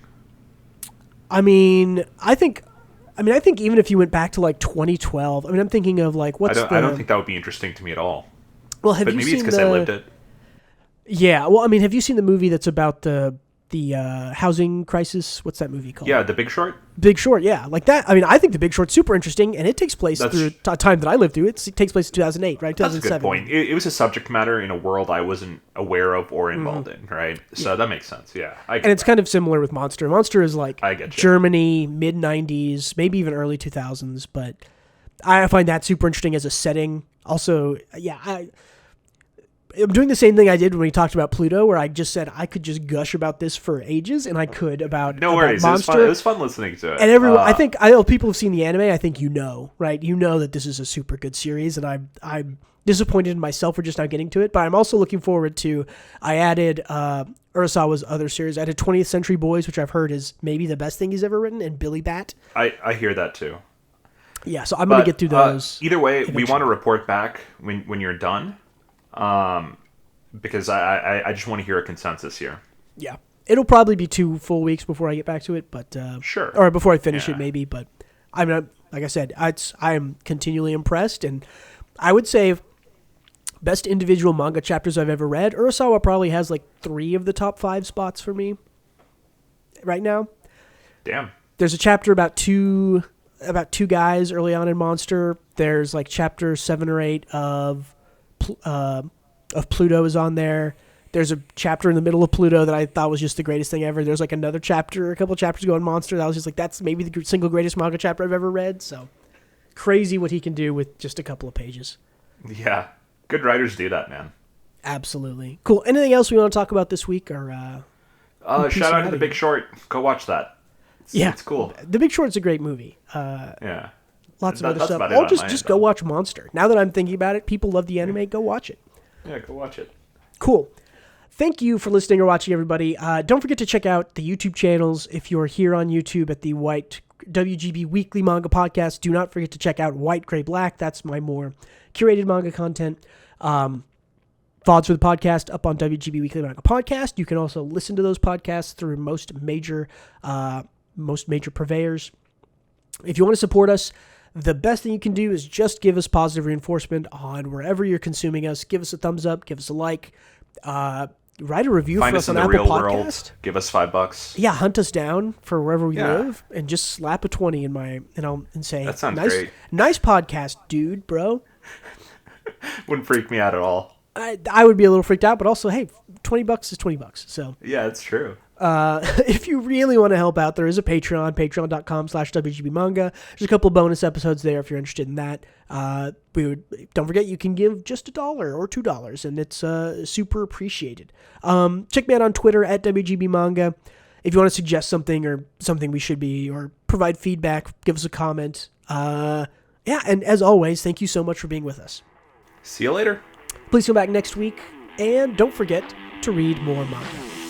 I think even if you went back to 2012, I'm thinking of I don't think that would be interesting to me at all. Well, maybe it's because I lived it. Yeah, well, have you seen the movie that's about the housing crisis? What's that movie called? Yeah, The Big Short? Big Short, yeah. Like that. I think The Big Short's super interesting, and it takes place through a time that I lived through. It takes place in 2008, right? 2007. That's a good point. It was a subject matter in a world I wasn't aware of or involved in, right? So that makes sense, yeah. And it's kind of similar with Monster. Monster is Germany, mid-90s, maybe even early 2000s, but I find that super interesting as a setting. Also, yeah, I'm doing the same thing I did when we talked about Pluto, where I just said I could just gush about this for ages, and I could about Monster. It was fun listening to it. And everyone, I know people who've seen the anime. I think right? You know that this is a super good series, and I'm disappointed in myself for just not getting to it. But I'm also looking forward to. I added Urasawa's other series. I added 20th Century Boys, which I've heard is maybe the best thing he's ever written, and Billy Bat. I hear that too. Yeah, so I'm going to get through those. Either way, eventually. We want to report back when you're done. Because I just want to hear a consensus here. Yeah. It'll probably be 2 full weeks before I get back to it, but sure. Or before I finish it, maybe. But I'm not, like I said, I am continually impressed, and I would say best individual manga chapters I've ever read. Urasawa probably has 3 of the top 5 spots for me right now. Damn. There's a chapter about two guys early on in Monster. There's chapter 7 or 8 of Pluto is on there. There's a chapter in the middle of Pluto that I thought was just the greatest thing ever. There's another chapter, a couple chapters ago in Monster that was just that's maybe the single greatest manga chapter I've ever read. So crazy what he can do with just a couple of pages. Yeah, good writers do that, man. Absolutely. Cool. Anything else we want to talk about this week? Or shout out to The Big Short. Go watch that. It's cool. The Big Short's a great movie. Yeah. Lots of other stuff. Or just go watch Monster. Now that I'm thinking about it, people love the anime. Go watch it. Yeah, go watch it. Cool. Thank you for listening or watching, everybody. Don't forget to check out the YouTube channels. If you're here on YouTube at the White WGB Weekly Manga Podcast, do not forget to check out White, Gray, Black. That's my more curated manga content. VODs for the podcast up on WGB Weekly Manga Podcast. You can also listen to those podcasts through most major purveyors. If you want to support us, the best thing you can do is just give us positive reinforcement on wherever you're consuming us. Give us a thumbs up. Give us a like. Write a review for us on Apple Podcast. Find us in the real world. Give us $5. Yeah, hunt us down for wherever we live, and just slap a 20 and say, that sounds great. Nice podcast, dude, bro. Wouldn't freak me out at all. I would be a little freaked out, but also, hey, $20 is $20. So Yeah, it's true. if you really want to help out, there is a Patreon, patreon.com/WGBmanga. There's a couple bonus episodes there if you're interested in that. Don't forget, you can give just $1 or $2, and it's super appreciated. Check me out on Twitter at WGBmanga. If you want to suggest something or something we should be, or provide feedback, give us a comment. And as always, thank you so much for being with us. See you later. Please come back next week, and don't forget to read more manga.